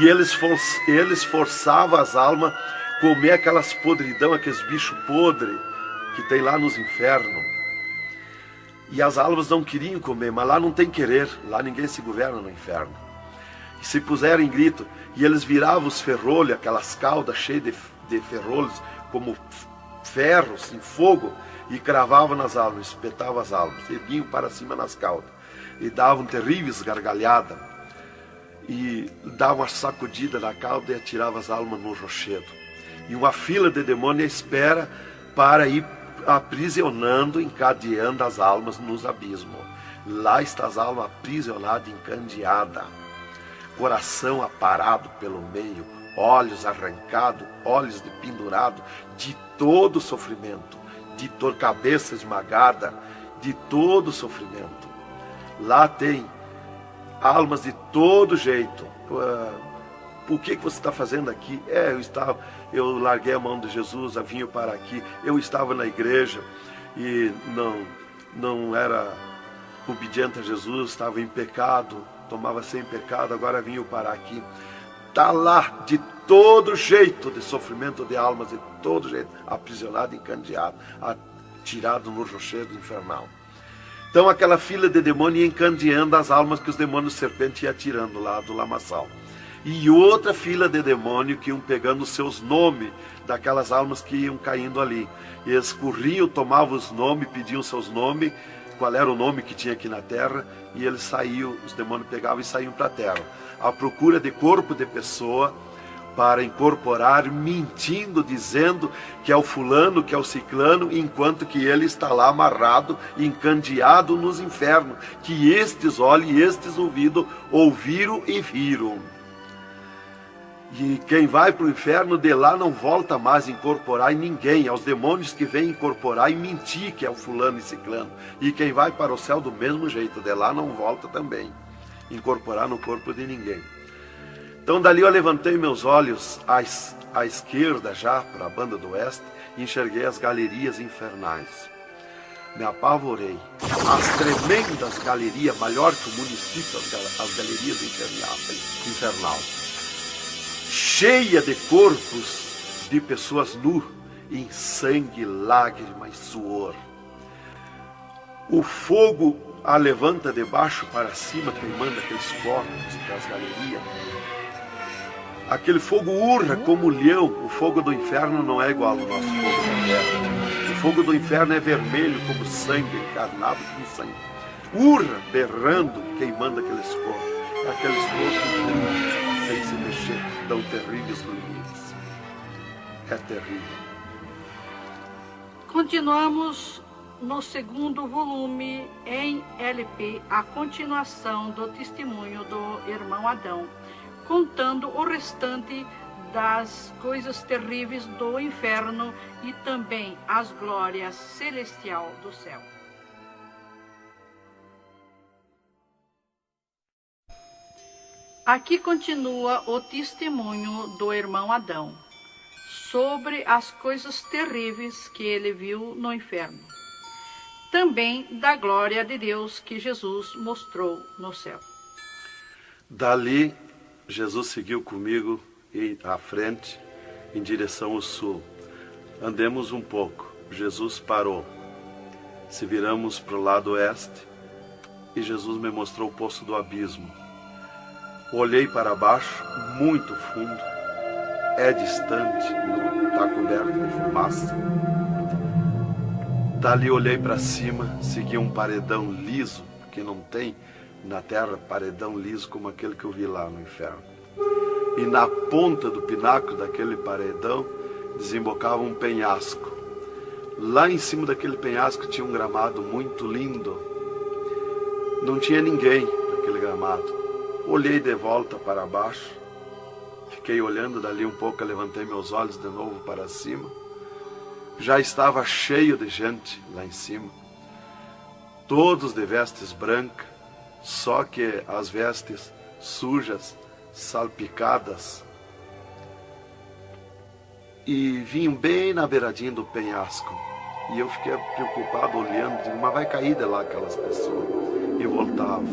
E eles forçavam as almas a comer aquelas podridão, aqueles bichos podres que tem lá nos infernos. E as almas não queriam comer, mas lá não tem querer, lá ninguém se governa no inferno. E se puseram em grito, e eles viravam os ferrolhos, aquelas caudas cheias de ferrolhos, como ferros em fogo, e cravavam nas almas, espetavam as almas, erguiam para cima nas caudas, e davam terríveis gargalhadas, e davam uma sacudida na cauda e atiravam as almas no rochedo. E uma fila de demônios espera para ir aprisionando, encadeando as almas nos abismos. Lá está as almas aprisionadas, encandeadas, coração aparado pelo meio, olhos arrancados, olhos de pendurado, de todo sofrimento, de cabeça esmagada, de todo sofrimento. Lá tem almas de todo jeito. O que você está fazendo aqui? Eu larguei a mão de Jesus, vim para aqui. Eu estava na igreja e não era obediente a Jesus, estava em pecado, tomava sem pecado, agora vim para aqui. Está lá de todo jeito de sofrimento de almas, de todo jeito, aprisionado, encandeado, atirado no rochedo infernal. Então aquela fila de demônios ia encandeando as almas que os demônios serpentes iam tirando lá do lamaçal. E outra fila de demônios que iam pegando os seus nomes daquelas almas que iam caindo ali. E eles corriam, tomavam os nomes, pediam seus nomes, qual era o nome que tinha aqui na terra, e eles saíam, os demônios pegavam e saíam para a terra, à procura de corpo de pessoa, para incorporar, mentindo, dizendo que é o fulano, que é o ciclano, enquanto que ele está lá amarrado, encandeado nos infernos, que estes olhos e estes ouviram e viram. E quem vai para o inferno de lá não volta mais a incorporar em ninguém, é os demônios que vêm incorporar e mentir que é o fulano e ciclano. E quem vai para o céu do mesmo jeito, de lá não volta também, incorporar no corpo de ninguém. Então dali eu levantei meus olhos à esquerda já, para a banda do oeste, e enxerguei as galerias infernais. Me apavorei. As tremendas galerias, maior que o município, as galerias infernal. Cheia de corpos de pessoas nuas, em sangue, lágrima e suor. O fogo a levanta de baixo para cima, queimando aqueles corpos das galerias. Aquele fogo urra como leão. O fogo do inferno não é igual ao nosso fogo da terra. O fogo do inferno é vermelho como sangue, encarnado como sangue. Urra, berrando, queimando aqueles corpos. Aqueles corpos sem se mexer, dão terríveis grunhidos. É terrível. Continuamos no segundo volume em LP, a continuação do testemunho do irmão Adão, contando o restante das coisas terríveis do inferno e também as glórias celestial do céu. Aqui continua o testemunho do irmão Adão sobre as coisas terríveis que ele viu no inferno. Também da glória de Deus que Jesus mostrou no céu. Dali, Jesus seguiu comigo à frente, em direção ao sul. Andemos um pouco. Jesus parou. Se viramos para o lado oeste, e Jesus me mostrou o poço do abismo. Olhei para baixo, muito fundo. É distante, está coberto de fumaça. Dali olhei para cima, segui um paredão liso, porque não tem na terra paredão liso como aquele que eu vi lá no inferno. E na ponta do pináculo daquele paredão desembocava um penhasco. Lá em cima daquele penhasco tinha um gramado muito lindo. Não tinha ninguém naquele gramado. Olhei de volta para baixo, fiquei olhando dali um pouco, levantei meus olhos de novo para cima. Já estava cheio de gente lá em cima, todos de vestes brancas, só que as vestes sujas, salpicadas, e vinham bem na beiradinha do penhasco. E eu fiquei preocupado olhando, digo, mas vai cair de lá aquelas pessoas. E voltava.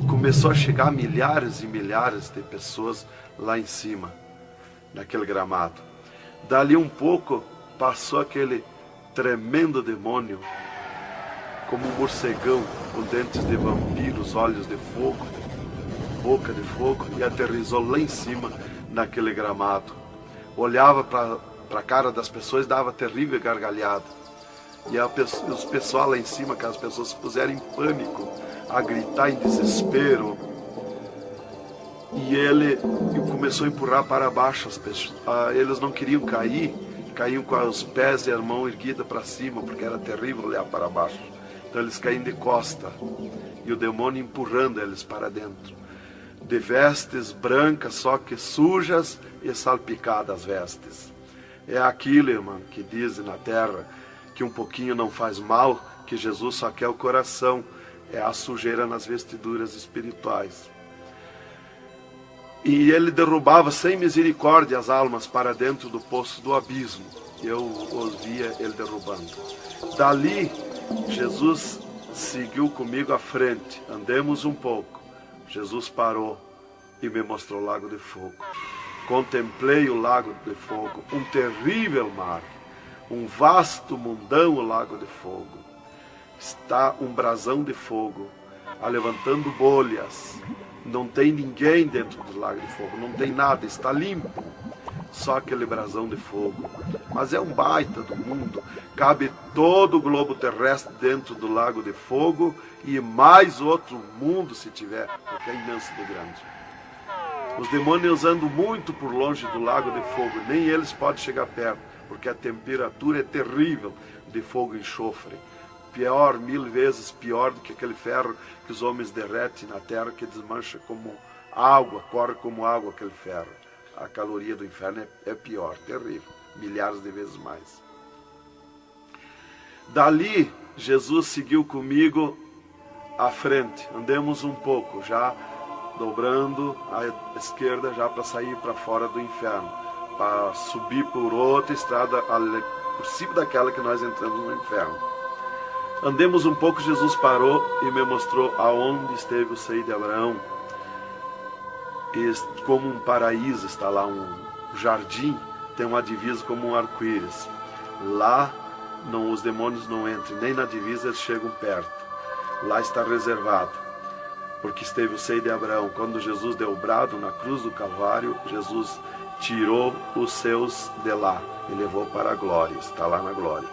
Começou a chegar milhares e milhares de pessoas lá em cima, naquele gramado. Dali um pouco, passou aquele tremendo demônio, como um morcegão, com dentes de vampiros, olhos de fogo, boca de fogo, e aterrissou lá em cima, naquele gramado. Olhava para a cara das pessoas, dava terrível gargalhada. E os pessoal lá em cima, que as pessoas se puseram em pânico, a gritar em desespero. E ele começou a empurrar para baixo as pessoas. Eles não queriam cair, caíam com os pés e a mão erguida para cima, porque era terrível olhar para baixo. Então eles caíam de costa, e o demônio empurrando eles para dentro. De vestes brancas, só que sujas e salpicadas as vestes. É aquilo, irmão, que dizem na terra, que um pouquinho não faz mal, que Jesus só quer o coração. É a sujeira nas vestiduras espirituais. E ele derrubava sem misericórdia as almas para dentro do poço do abismo. Eu ouvia ele derrubando. Dali, Jesus seguiu comigo à frente. Andemos um pouco. Jesus parou e me mostrou o lago de fogo. Contemplei o lago de fogo, um terrível mar, um vasto mundão o lago de fogo. Está um brasão de fogo, levantando bolhas. Não tem ninguém dentro do lago de fogo, não tem nada, está limpo. só aquele brasão de fogo. Mas é um baita do mundo. Cabe todo o globo terrestre dentro do lago de fogo e mais outro mundo se tiver, porque é imenso de grande. Os demônios andam muito por longe do lago de fogo, nem eles podem chegar perto, porque a temperatura é terrível de fogo e enxofre. Pior, 1000 vezes pior do que aquele ferro que os homens derretem na terra, que desmancha como água, corre como água aquele ferro. A caloria do inferno é pior, terrível, milhares de vezes mais. Dali, Jesus seguiu comigo à frente. Andemos um pouco, já dobrando à esquerda, já para sair para fora do inferno, para subir por outra estrada, por cima daquela que nós entramos no inferno. Andemos um pouco, Jesus parou e me mostrou aonde esteve o seio de Abraão. E como um paraíso está lá, um jardim, tem uma divisa como um arco-íris. Lá os demônios não entram, nem na divisa eles chegam perto. Lá está reservado, porque esteve o seio de Abraão. Quando Jesus deu o brado na cruz do Calvário, Jesus tirou os seus de lá e levou para a glória, está lá na glória.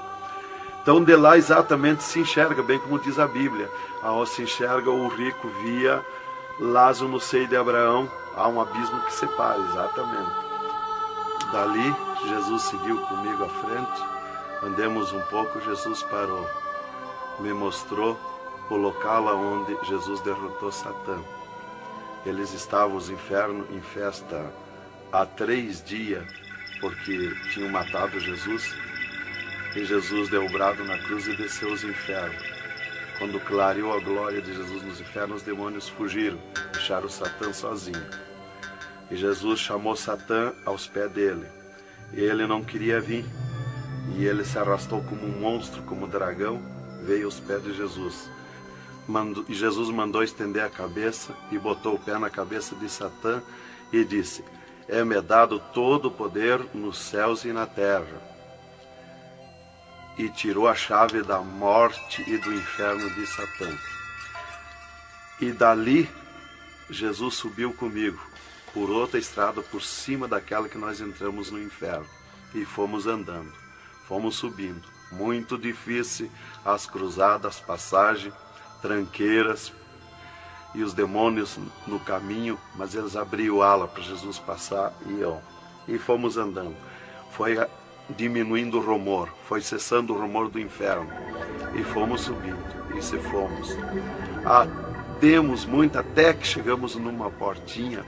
Então de lá exatamente se enxerga, bem como diz a Bíblia, aonde se enxerga o rico via Lázaro no seio de Abraão, há um abismo que separa, exatamente. Dali, Jesus seguiu comigo à frente, andemos um pouco, Jesus parou, me mostrou o local onde Jesus derrotou Satã. Eles estavam, os infernos, em festa há 3 dias, porque tinham matado Jesus, e Jesus deu o brado na cruz e desceu os infernos. Quando clareou a glória de Jesus nos infernos, os demônios fugiram, deixaram Satã sozinho. E Jesus chamou Satã aos pés dele. E ele não queria vir. E ele se arrastou como um monstro, como um dragão, veio aos pés de Jesus. E Jesus mandou estender a cabeça e botou o pé na cabeça de Satã e disse: é-me dado todo o poder nos céus e na terra. E tirou a chave da morte e do inferno de Satã. E dali, Jesus subiu comigo, por outra estrada, por cima daquela que nós entramos no inferno. E fomos andando, fomos subindo. Muito difícil, as cruzadas, passagens, tranqueiras, e os demônios no caminho, mas eles abriam ala para Jesus passar e fomos andando. Foi diminuindo o rumor, foi cessando o rumor do inferno, e fomos subindo, e se fomos. Demos muito, até que chegamos numa portinha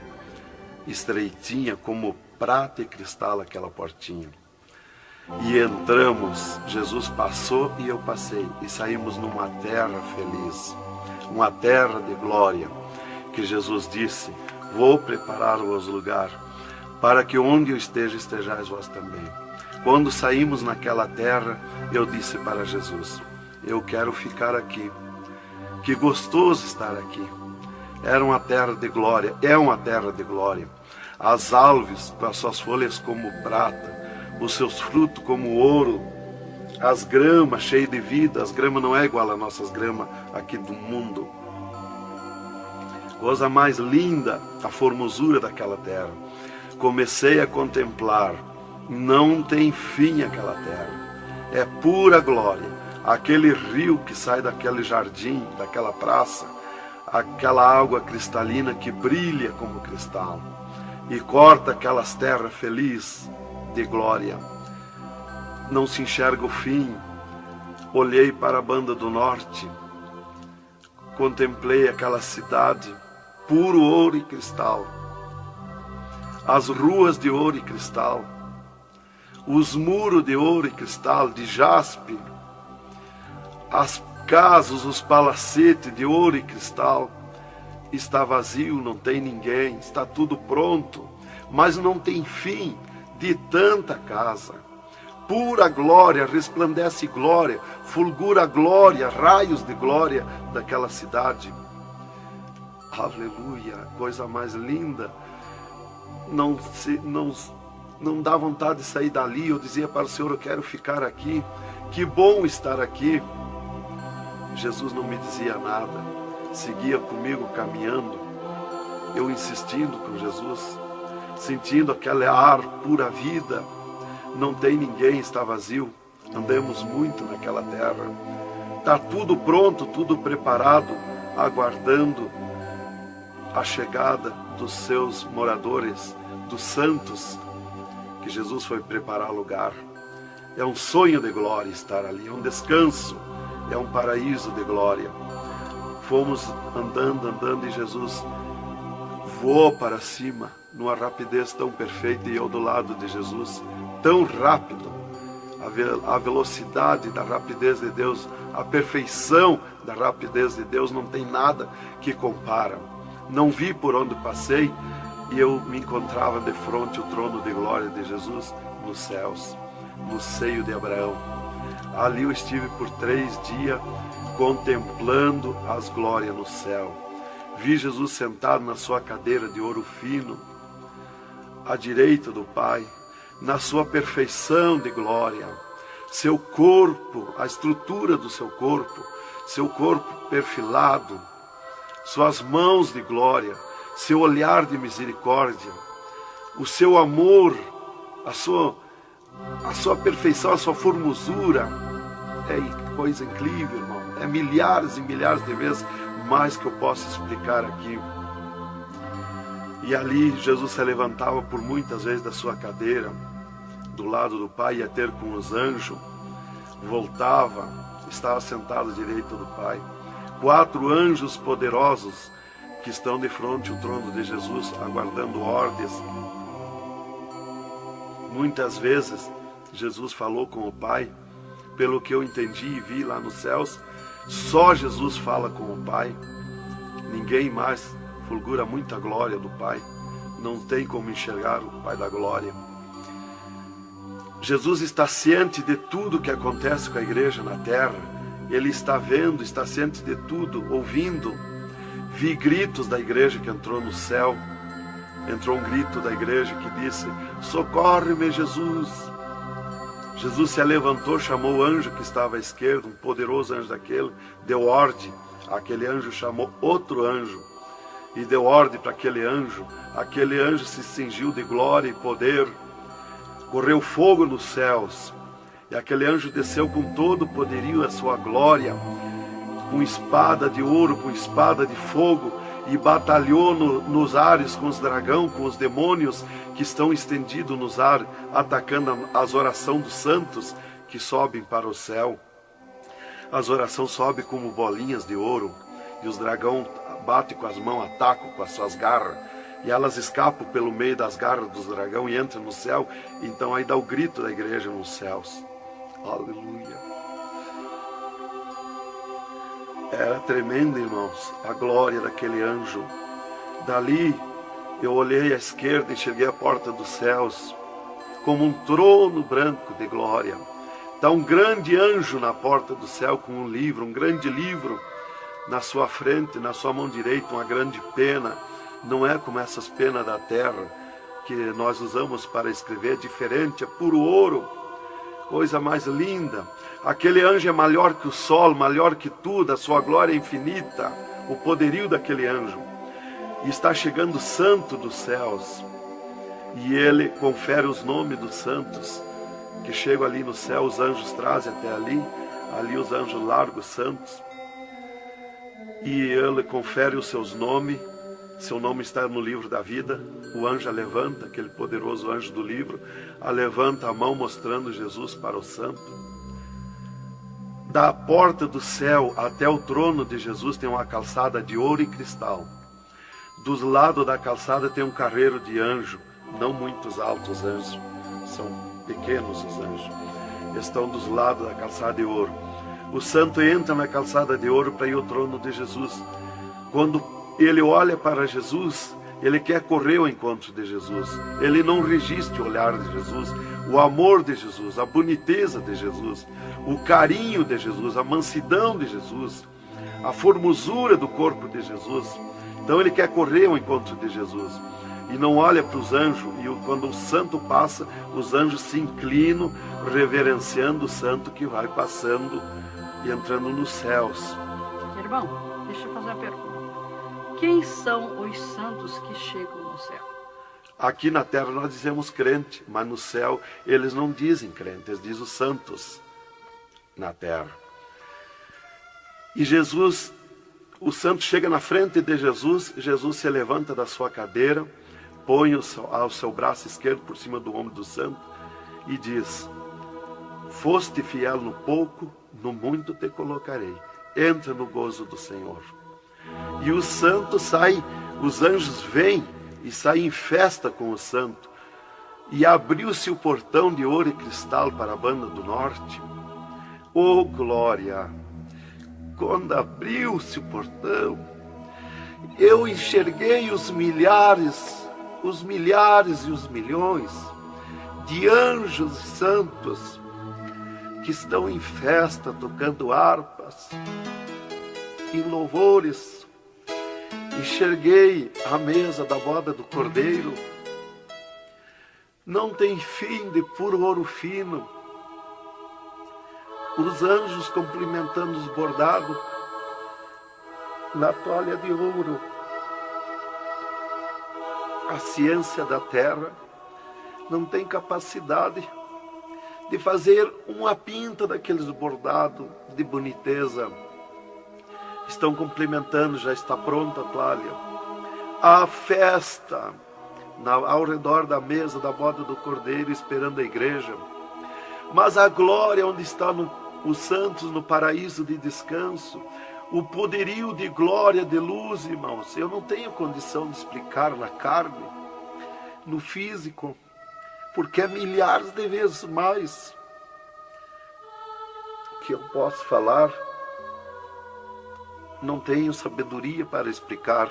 estreitinha, como prata e cristal aquela portinha. E entramos, Jesus passou e eu passei, e saímos numa terra feliz, uma terra de glória, que Jesus disse: vou preparar-vos lugar, para que onde eu esteja, estejais vós também. Quando saímos naquela terra, eu disse para Jesus: eu quero ficar aqui, que gostoso estar aqui. Era uma terra de glória, é uma terra de glória. As árvores com as suas folhas como prata, os seus frutos como ouro, as gramas cheias de vida. As gramas não é igual às nossas gramas aqui do mundo. Coisa mais linda, a formosura daquela terra. Comecei a contemplar, não tem fim aquela terra, é pura glória. Aquele rio que sai daquele jardim, daquela praça, aquela água cristalina que brilha como cristal e corta aquelas terras felizes de glória. Não se enxerga o fim. Olhei para a banda do norte, contemplei aquela cidade, puro ouro e cristal, as ruas de ouro e cristal, os muros de ouro e cristal, de jaspe, as casas, os palacetes de ouro e cristal. Está vazio, não tem ninguém, está tudo pronto, mas não tem fim de tanta casa. Pura glória, resplandece glória, fulgura glória, raios de glória daquela cidade. Aleluia, coisa mais linda. Não dá vontade de sair dali. Eu dizia para o Senhor: eu quero ficar aqui, que bom estar aqui. Jesus não me dizia nada, seguia comigo caminhando, eu insistindo com Jesus. sentindo aquele ar pura vida. Não tem ninguém, está vazio. Andamos muito naquela terra. Está tudo pronto, tudo preparado, aguardando a chegada dos seus moradores, dos santos, que Jesus foi preparar lugar. É um sonho de glória estar ali, é um descanso, é um paraíso de glória. Fomos andando e Jesus voou para cima, numa rapidez tão perfeita, e eu do lado de Jesus, tão rápido. A velocidade da rapidez de Deus, a perfeição da rapidez de Deus, não tem nada que compara. Não vi por onde passei, e eu me encontrava de frente ao trono de glória de Jesus nos céus, no seio de Abraão. Ali eu estive por 3 dias contemplando as glórias no céu. Vi Jesus sentado na sua cadeira de ouro fino, à direita do Pai, na sua perfeição de glória. Seu corpo, a estrutura do seu corpo perfilado, suas mãos de glória, seu olhar de misericórdia, o seu amor, a sua perfeição, a sua formosura. É coisa incrível, irmão. É milhares e milhares de vezes mais que eu posso explicar aqui. E ali Jesus se levantava por muitas vezes da sua cadeira, do lado do Pai, ia ter com os anjos, voltava, estava sentado à direita do Pai. 4 anjos poderosos que estão de frente ao trono de Jesus, aguardando ordens. Muitas vezes Jesus falou com o Pai, pelo que eu entendi e vi lá nos céus, só Jesus fala com o Pai. Ninguém mais fulgura muita glória do Pai. Não tem como enxergar o Pai da glória. Jesus está ciente de tudo que acontece com a igreja na terra. Ele está vendo, está ciente de tudo, ouvindo. Vi gritos da igreja que entrou no céu. Entrou um grito da igreja que disse: socorre-me, Jesus. Jesus se levantou, chamou o anjo que estava à esquerda, um poderoso anjo daquele, deu ordem. Aquele anjo chamou outro anjo e deu ordem para aquele anjo. Aquele anjo se cingiu de glória e poder. Correu fogo nos céus, e aquele anjo desceu com todo o poderio a sua glória, com espada de ouro, com espada de fogo, e batalhou nos ares com os dragões, com os demônios que estão estendidos nos ares, atacando as orações dos santos que sobem para o céu. As orações sobem como bolinhas de ouro, e os dragões batem com as mãos, atacam com as suas garras, e elas escapam pelo meio das garras dos dragões e entram no céu. Então aí dá o grito da igreja nos céus. Aleluia. Era tremendo, irmãos, a glória daquele anjo. Dali eu olhei à esquerda e cheguei à porta dos céus, como um trono branco de glória. Está um grande anjo na porta do céu com um livro, um grande livro na sua frente, na sua mão direita, uma grande pena. Não é como essas penas da terra que nós usamos para escrever, é diferente, é puro ouro, coisa mais linda. Aquele anjo é maior que o sol, maior que tudo, a sua glória é infinita, o poderio daquele anjo. E está chegando o santo dos céus, e ele confere os nomes dos santos, que chegam ali no céu, os anjos trazem até ali os anjos largos santos, e ele confere os seus nomes. Seu nome está no livro da vida. O anjo a levanta, aquele poderoso anjo do livro, a levanta a mão mostrando Jesus para o santo. Da porta do céu até o trono de Jesus tem uma calçada de ouro e cristal. Dos lados da calçada tem um carreiro de anjo, não muitos altos anjos, são pequenos os anjos. Estão dos lados da calçada de ouro. O santo entra na calçada de ouro para ir ao trono de Jesus. Quando ele olha para Jesus, ele quer correr ao encontro de Jesus. Ele não resiste o olhar de Jesus, o amor de Jesus, a boniteza de Jesus, o carinho de Jesus, a mansidão de Jesus, a formosura do corpo de Jesus. Então ele quer correr ao encontro de Jesus. E não olha para os anjos. E quando o santo passa, os anjos se inclinam, reverenciando o santo que vai passando e entrando nos céus. Irmão, deixa eu fazer uma pergunta. Quem são os santos que chegam no céu? Aqui na terra nós dizemos crente, mas no céu eles não dizem crente, eles dizem os santos na terra. E Jesus, o santo chega na frente de Jesus, Jesus se levanta da sua cadeira, põe o seu braço esquerdo por cima do ombro do santo e diz: foste fiel no pouco, no muito te colocarei. Entra no gozo do Senhor. E o santo sai, os anjos vêm e saem em festa com o santo. E abriu-se o portão de ouro e cristal para a banda do norte. Oh, glória! Quando abriu-se o portão, eu enxerguei os milhares e os milhões de anjos e santos que estão em festa, tocando harpas, em louvores. Enxerguei a mesa da boda do Cordeiro, não tem fim, de puro ouro fino. Os anjos cumprimentando os bordados na toalha de ouro. A ciência da terra não tem capacidade de fazer uma pinta daqueles bordados de boniteza. Estão cumprimentando, já está pronta a toalha. A festa ao redor da mesa da boda do Cordeiro, esperando a igreja. Mas a glória onde estão os santos no paraíso de descanso, o poderio de glória, de luz, irmãos, eu não tenho condição de explicar na carne, no físico, porque é milhares de vezes mais que eu posso falar. Não tenho sabedoria para explicar.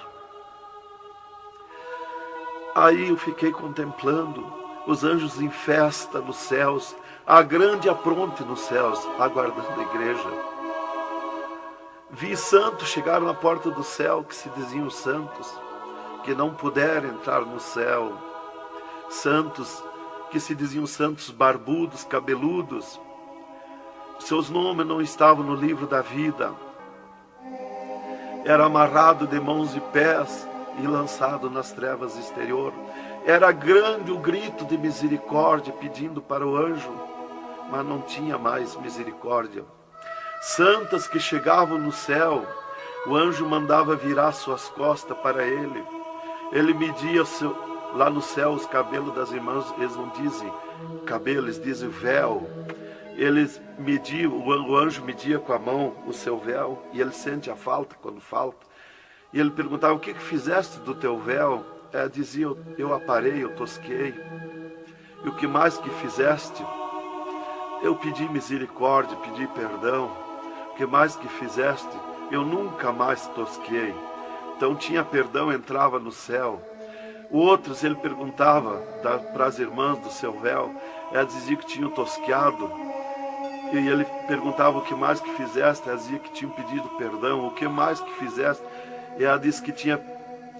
Aí eu fiquei contemplando os anjos em festa nos céus, a grande apronte nos céus, aguardando a igreja. Vi santos chegar na porta do céu, que se diziam santos, que não puderam entrar no céu. Santos que se diziam santos barbudos, cabeludos. Seus nomes não estavam no livro da vida. Era amarrado de mãos e pés e lançado nas trevas exterior. Era grande o grito de misericórdia pedindo para o anjo, mas não tinha mais misericórdia. Santas que chegavam no céu, o anjo mandava virar suas costas para ele. Ele media lá no céu os cabelos das irmãs, eles não dizem cabelo, eles dizem véu. Eles mediam, o anjo media com a mão o seu véu, e ele sente a falta quando falta. E ele perguntava: o que fizeste do teu véu? Ela dizia: eu aparei, eu tosquei. E o que mais que fizeste? Eu pedi misericórdia, pedi perdão. O que mais que fizeste? Eu nunca mais tosquei. Então tinha perdão, entrava no céu. Outros ele perguntava para as irmãs do seu véu, ela dizia que tinham tosqueado. E ele perguntava: o que mais que fizeste? Ela dizia que tinham pedido perdão. O que mais que fizeste? E ela disse que tinha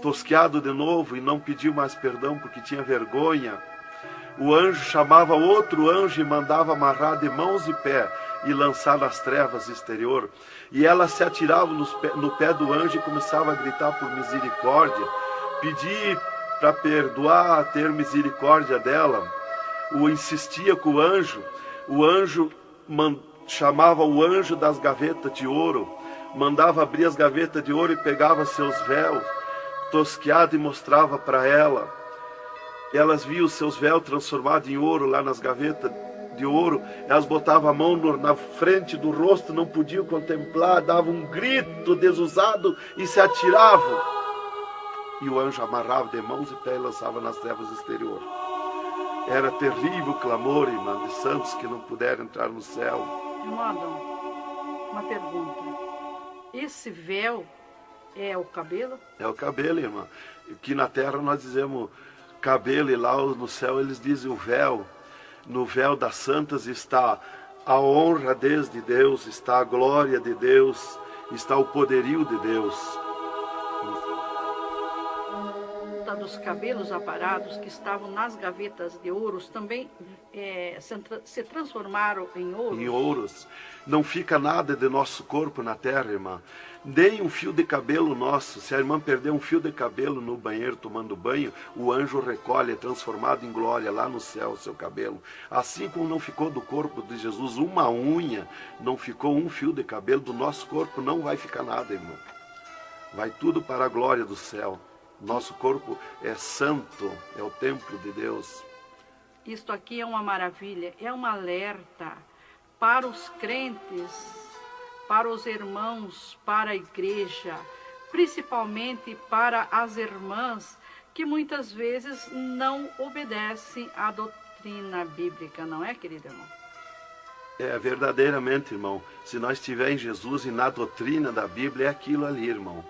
tosqueado de novo e não pediu mais perdão porque tinha vergonha. O anjo chamava outro anjo e mandava amarrar de mãos e pé e lançar nas trevas exterior. E ela se atirava no pé do anjo e começava a gritar por misericórdia, pedir para perdoar, ter misericórdia dela. Insistia com o anjo chamava o anjo das gavetas de ouro, mandava abrir as gavetas de ouro e pegava seus véus tosqueados e mostrava para ela. Elas viam os seus véus transformados em ouro lá nas gavetas de ouro. Elas botavam a mão na frente do rosto, não podiam contemplar, davam um grito desusado e se atiravam. E o anjo amarrava de mãos e pés e lançava nas trevas exterior. Era terrível o clamor, irmã, de santos que não puderam entrar no céu. Irmão Adão, uma pergunta. Esse véu é o cabelo? É o cabelo, irmã. Aqui na terra nós dizemos cabelo e lá no céu eles dizem o véu. No véu das santas está a honra de Deus, está a glória de Deus, está o poderio de Deus. volta dos cabelos aparados que estavam nas gavetas de ouros também se transformaram em ouros? Em ouros. Não fica nada de nosso corpo na terra, irmã. Nem um fio de cabelo nosso. Se a irmã perder um fio de cabelo no banheiro tomando banho, o anjo recolhe, é transformado em glória lá no céu o seu cabelo. Assim como não ficou do corpo de Jesus uma unha, não ficou um fio de cabelo do nosso corpo, não vai ficar nada, irmã. Vai tudo para a glória do céu. Nosso corpo é santo, é o templo de Deus. Isto aqui é uma maravilha, é um alerta para os crentes, para os irmãos, para a igreja, principalmente para as irmãs que muitas vezes não obedecem à doutrina bíblica, não é, querido irmão? É, verdadeiramente, irmão. Se nós estivermos em Jesus e na doutrina da Bíblia, é aquilo ali, irmão.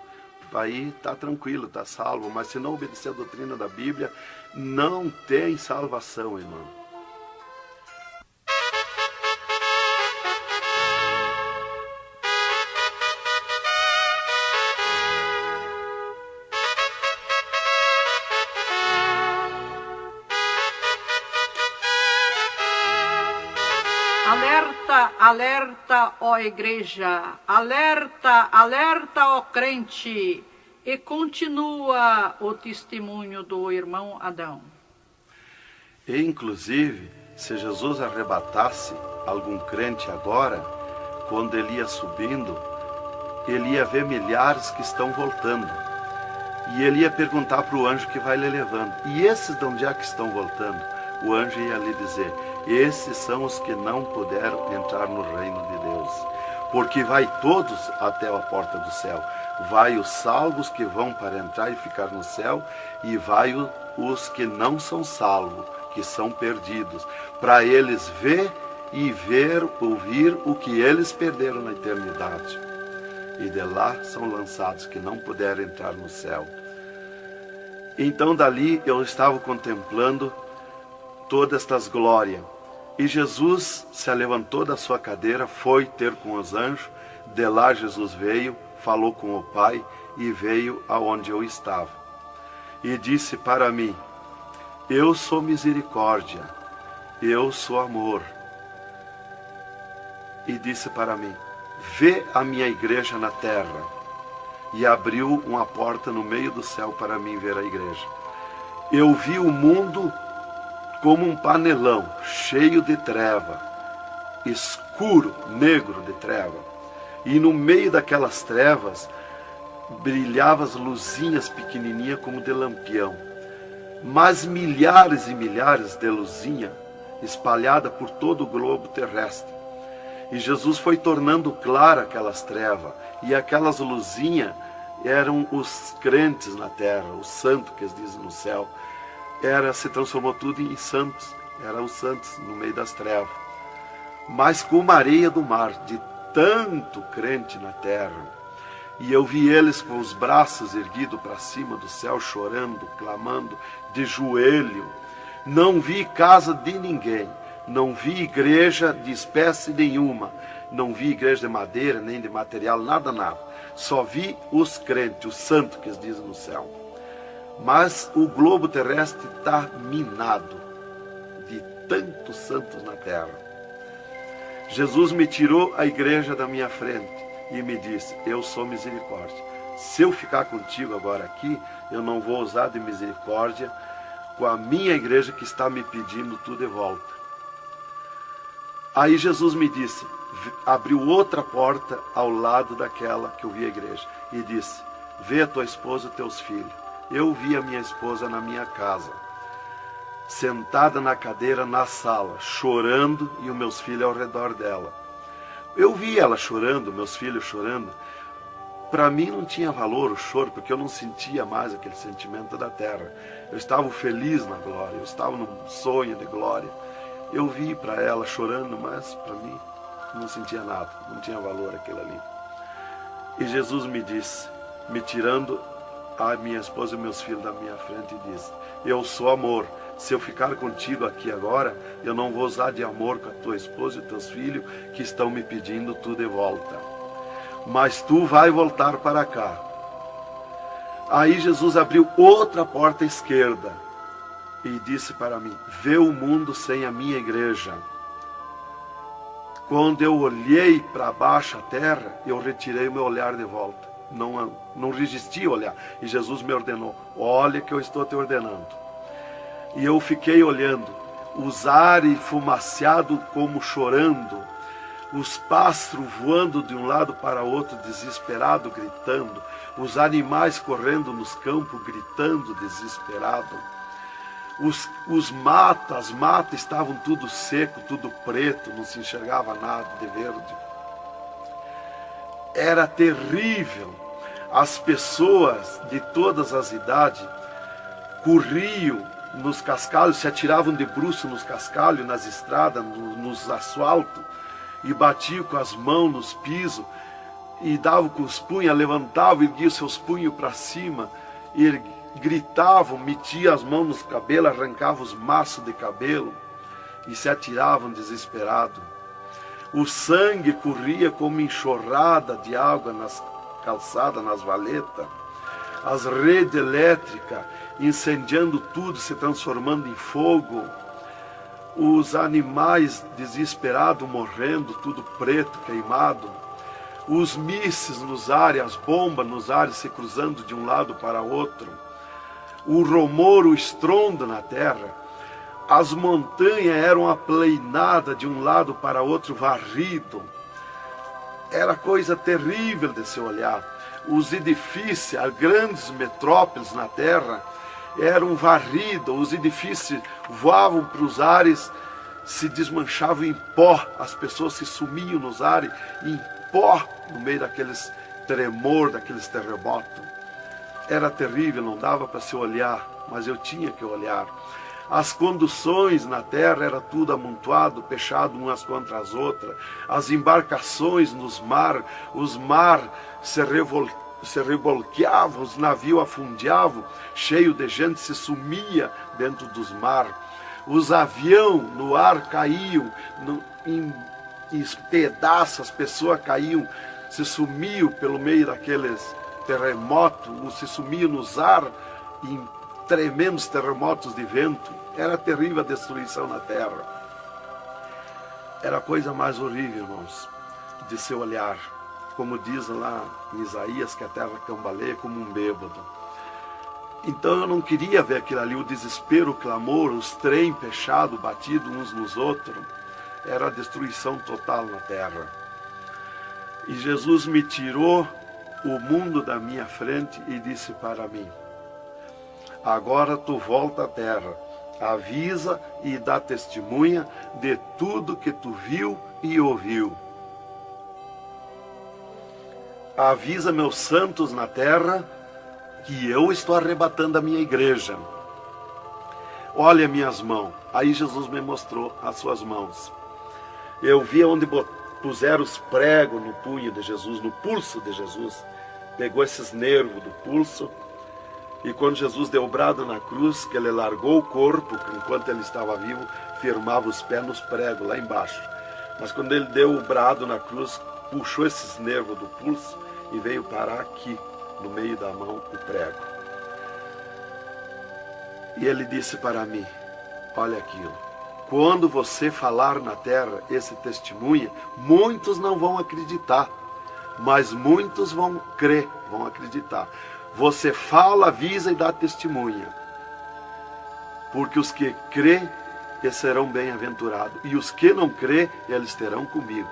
Aí está tranquilo, está salvo. Mas se não obedecer a doutrina da Bíblia, não tem salvação, irmão. Alerta, alerta, ó igreja, alerta, alerta, ó crente. E continua o testemunho do irmão Adão. E, inclusive, se Jesus arrebatasse algum crente agora, quando ele ia subindo, ele ia ver milhares que estão voltando. E ele ia perguntar para o anjo que vai lhe levando. E esses de onde é que estão voltando? O anjo ia lhe dizer: esses são os que não puderam entrar no reino de Deus. Porque vai todos até a porta do céu. Vai os salvos que vão para entrar e ficar no céu, e vai os que não são salvos, que são perdidos, para eles ver e ouvir o que eles perderam na eternidade. E de lá são lançados que não puderam entrar no céu. Então dali eu estava contemplando todas estas glórias. E Jesus se levantou da sua cadeira, foi ter com os anjos. De lá Jesus veio, falou com o Pai e veio aonde eu estava. E disse para mim: eu sou misericórdia, eu sou amor. E disse para mim: vê a minha igreja na terra. E abriu uma porta no meio do céu para mim ver a igreja. Eu vi o mundo como um panelão, cheio de treva, escuro, negro de treva. E no meio daquelas trevas, brilhavam as luzinhas pequenininhas como de lampião. Mas milhares e milhares de luzinhas espalhadas por todo o globo terrestre. E Jesus foi tornando clara aquelas trevas. E aquelas luzinhas eram os crentes na terra, os santos que eles dizem no céu. Se transformou tudo em santos, eram os santos no meio das trevas. Mas como a areia do mar, de tanto crente na terra. E eu vi eles com os braços erguidos para cima do céu, chorando, clamando, de joelho. Não vi casa de ninguém, não vi igreja de espécie nenhuma, não vi igreja de madeira, nem de material, nada, nada. Só vi os crentes, os santos que eles dizem no céu. Mas o globo terrestre está minado de tantos santos na terra. Jesus me tirou a igreja da minha frente e me disse: eu sou misericórdia. Se eu ficar contigo agora aqui, eu não vou usar de misericórdia com a minha igreja que está me pedindo tudo de volta. Aí Jesus me disse, abriu outra porta ao lado daquela que eu vi a igreja e disse: vê a tua esposa e teus filhos. Eu vi a minha esposa na minha casa, sentada na cadeira na sala, chorando, e os meus filhos ao redor dela. Eu vi ela chorando, meus filhos chorando. Para mim não tinha valor o choro, porque eu não sentia mais aquele sentimento da terra. Eu estava feliz na glória, eu estava num sonho de glória. Eu vi para ela chorando, mas para mim não sentia nada, não tinha valor aquilo ali. E Jesus me disse, me tirando a minha esposa e meus filhos da minha frente, e disse: eu sou amor. Se eu ficar contigo aqui agora, eu não vou usar de amor com a tua esposa e teus filhos que estão me pedindo tu de volta. Mas tu vai voltar para cá. Aí Jesus abriu outra porta à esquerda e disse para mim: vê o mundo sem a minha igreja. Quando eu olhei para baixo a terra, eu retirei o meu olhar de volta. Não resisti a olhar. E Jesus me ordenou: olha que eu estou te ordenando. E eu fiquei olhando, os ares fumaciados como chorando, os pássaros voando de um lado para outro, desesperado, gritando, os animais correndo nos campos, gritando, desesperado. As matas estavam tudo seco, tudo preto, não se enxergava nada de verde. Era terrível. As pessoas de todas as idades corriam nos cascalhos, se atiravam de bruço nos cascalhos, nas estradas, nos asfaltos, e batiam com as mãos nos pisos, e davam com os punhos, levantavam, erguiam seus punhos para cima, e gritavam, metiam as mãos nos cabelos, arrancavam os maços de cabelo, e se atiravam desesperados. O sangue corria como enxurrada de água nas calçadas, nas valetas. As redes elétricas incendiando tudo, se transformando em fogo. Os animais desesperados morrendo, tudo preto, queimado. Os mísseis nos ares, as bombas nos ares se cruzando de um lado para outro. O rumor, o estrondo na terra. As montanhas eram aplainadas de um lado para outro, varrido. Era coisa terrível de se olhar. Os edifícios, as grandes metrópoles na terra, eram varridos. Os edifícios voavam para os ares, se desmanchavam em pó. As pessoas se sumiam nos ares em pó, no meio daqueles tremor, daqueles terremotos. Era terrível, não dava para se olhar, mas eu tinha que olhar. As conduções na terra era tudo amontoado, fechado umas contra as outras. As embarcações nos mar, os mar se revolqueavam, os navios afundiavam, cheio de gente, se sumia dentro dos mar. Os aviões no ar caíam em pedaços, as pessoas caíam, se sumiam pelo meio daqueles terremotos, se sumiam nos ar em tremendos terremotos de vento. Era terrível a destruição na terra. Era a coisa mais horrível, irmãos, de se olhar. Como diz lá em Isaías, que a terra cambaleia como um bêbado. Então eu não queria ver aquilo ali, o desespero, o clamor, os trens fechados, batidos uns nos outros. Era a destruição total na terra. E Jesus me tirou o mundo da minha frente e disse para mim: agora tu volta à terra, avisa e dá testemunha de tudo que tu viu e ouviu. Avisa meus santos na terra que eu estou arrebatando a minha igreja. Olha minhas mãos. Aí Jesus me mostrou as suas mãos. Eu vi onde puseram os pregos no punho de Jesus, no pulso de Jesus. Pegou esses nervos do pulso. E quando Jesus deu o brado na cruz, que ele largou o corpo, enquanto ele estava vivo, firmava os pés nos pregos lá embaixo. Mas quando ele deu o brado na cruz, puxou esses nervos do pulso e veio parar aqui, no meio da mão, o prego. E ele disse para mim: olha aquilo, quando você falar na terra esse testemunho, muitos não vão acreditar, mas muitos vão crer, vão acreditar. Você fala, avisa e dá testemunha. Porque os que crê, eles serão bem-aventurados. E os que não crê, eles terão comigo.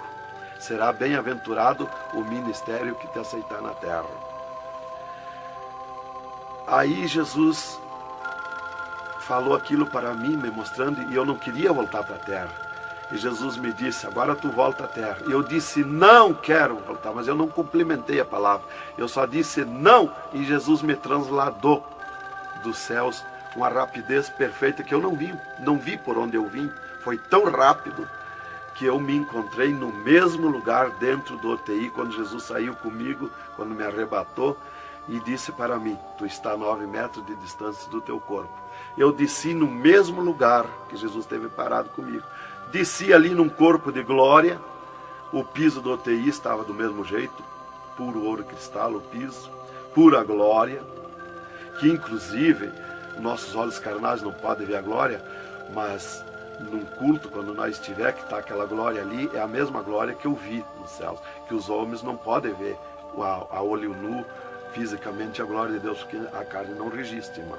Será bem-aventurado o ministério que te aceitar na terra. Aí Jesus falou aquilo para mim, me mostrando, e eu não queria voltar para a terra. E Jesus me disse: agora tu volta à terra. E eu disse: não quero voltar, mas eu não complementei a palavra. Eu só disse não, e Jesus me trasladou dos céus, uma rapidez perfeita que eu não vi por onde eu vim. Foi tão rápido que eu me encontrei no mesmo lugar dentro do UTI, quando Jesus saiu comigo, quando me arrebatou, e disse para mim: tu está a 9 metros de distância do teu corpo. Eu desci no mesmo lugar que Jesus esteve parado comigo. Desci ali num corpo de glória. O piso do UTI estava do mesmo jeito, puro ouro cristal o piso, pura glória. que inclusive nossos olhos carnais não podem ver a glória, mas num culto, quando nós estiver, que está aquela glória ali, é a mesma glória que eu vi nos céus, que os homens não podem ver a olho nu, fisicamente, a glória de Deus, porque a carne não registra, irmão.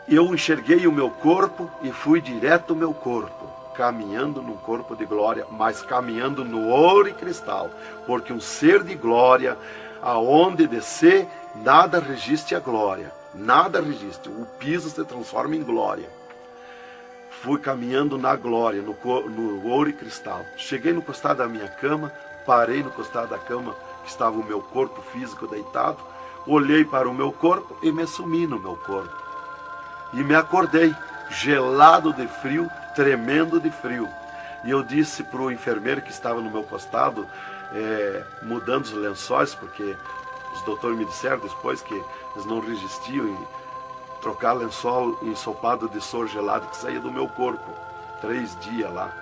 Eu enxerguei o meu corpo e fui direto ao meu corpo, caminhando num corpo de glória, mas caminhando no ouro e cristal, porque um ser de glória, aonde descer, nada resiste a glória, nada resiste, o piso se transforma em glória. Fui caminhando na glória, no ouro e cristal. Cheguei no costado da minha cama, parei no costado da cama, que estava o meu corpo físico deitado, olhei para o meu corpo e me sumi no meu corpo. E me acordei, gelado de frio, tremendo de frio. E eu disse para o enfermeiro que estava no meu costado, mudando os lençóis, porque os doutores me disseram depois que eles não resistiam em trocar lençol ensopado de soro gelado que saía do meu corpo, 3 dias lá.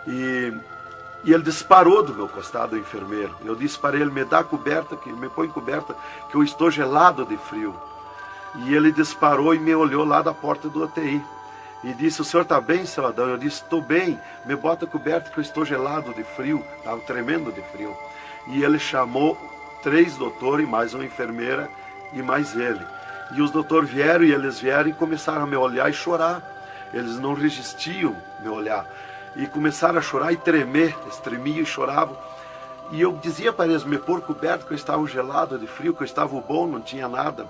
E ele disparou do meu costado, o enfermeiro. Eu disse para ele, me dá coberta, me põe coberta, que eu estou gelado de frio. E ele disparou e me olhou lá da porta do UTI. E disse, o senhor está bem, seu Adão? Eu disse, estou bem, me bota coberta que eu estou gelado de frio, estava tremendo de frio. E ele chamou 3 doutores, mais uma enfermeira e mais ele. E os doutores vieram e eles vieram e começaram a me olhar e chorar. Eles não resistiam me olhar. E começaram a chorar e tremer, eles tremiam e choravam. E eu dizia para eles me pôr coberto, que eu estava gelado de frio, que eu estava bom, não tinha nada.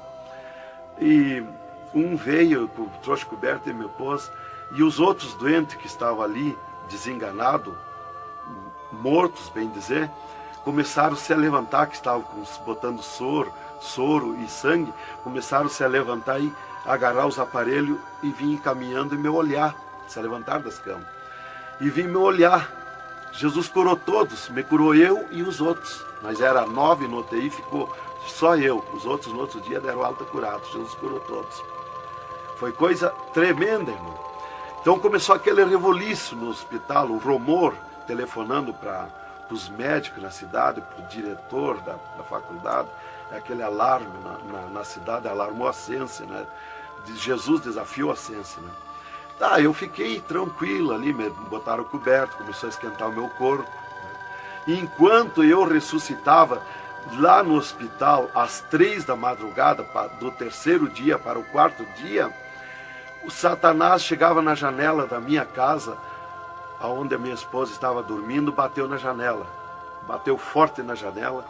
E um veio, trouxe coberto e me pôs. E os outros doentes que estavam ali, desenganados, mortos, bem dizer, começaram a se levantar, que estavam botando soro e sangue, começaram a se levantar e agarrar os aparelhos e vir caminhando e me olhar, se levantar das camas. E vim me olhar. Jesus curou todos, me curou eu e os outros. Mas era 9 no UTI, ficou só eu. Os outros no outro dia deram alta curados. Jesus curou todos. Foi coisa tremenda, irmão. Então começou aquele revoluço no hospital, o rumor, telefonando para os médicos na cidade, para o diretor da faculdade, aquele alarme na cidade, alarmou a ciência, né? Jesus desafiou a ciência, né? Tá, eu fiquei tranquilo ali, me botaram coberto, começou a esquentar o meu corpo, né? E enquanto eu ressuscitava lá no hospital, às 3 da madrugada, do 3º dia para o 4º dia, o Satanás chegava na janela da minha casa, onde a minha esposa estava dormindo, bateu na janela, bateu forte na janela,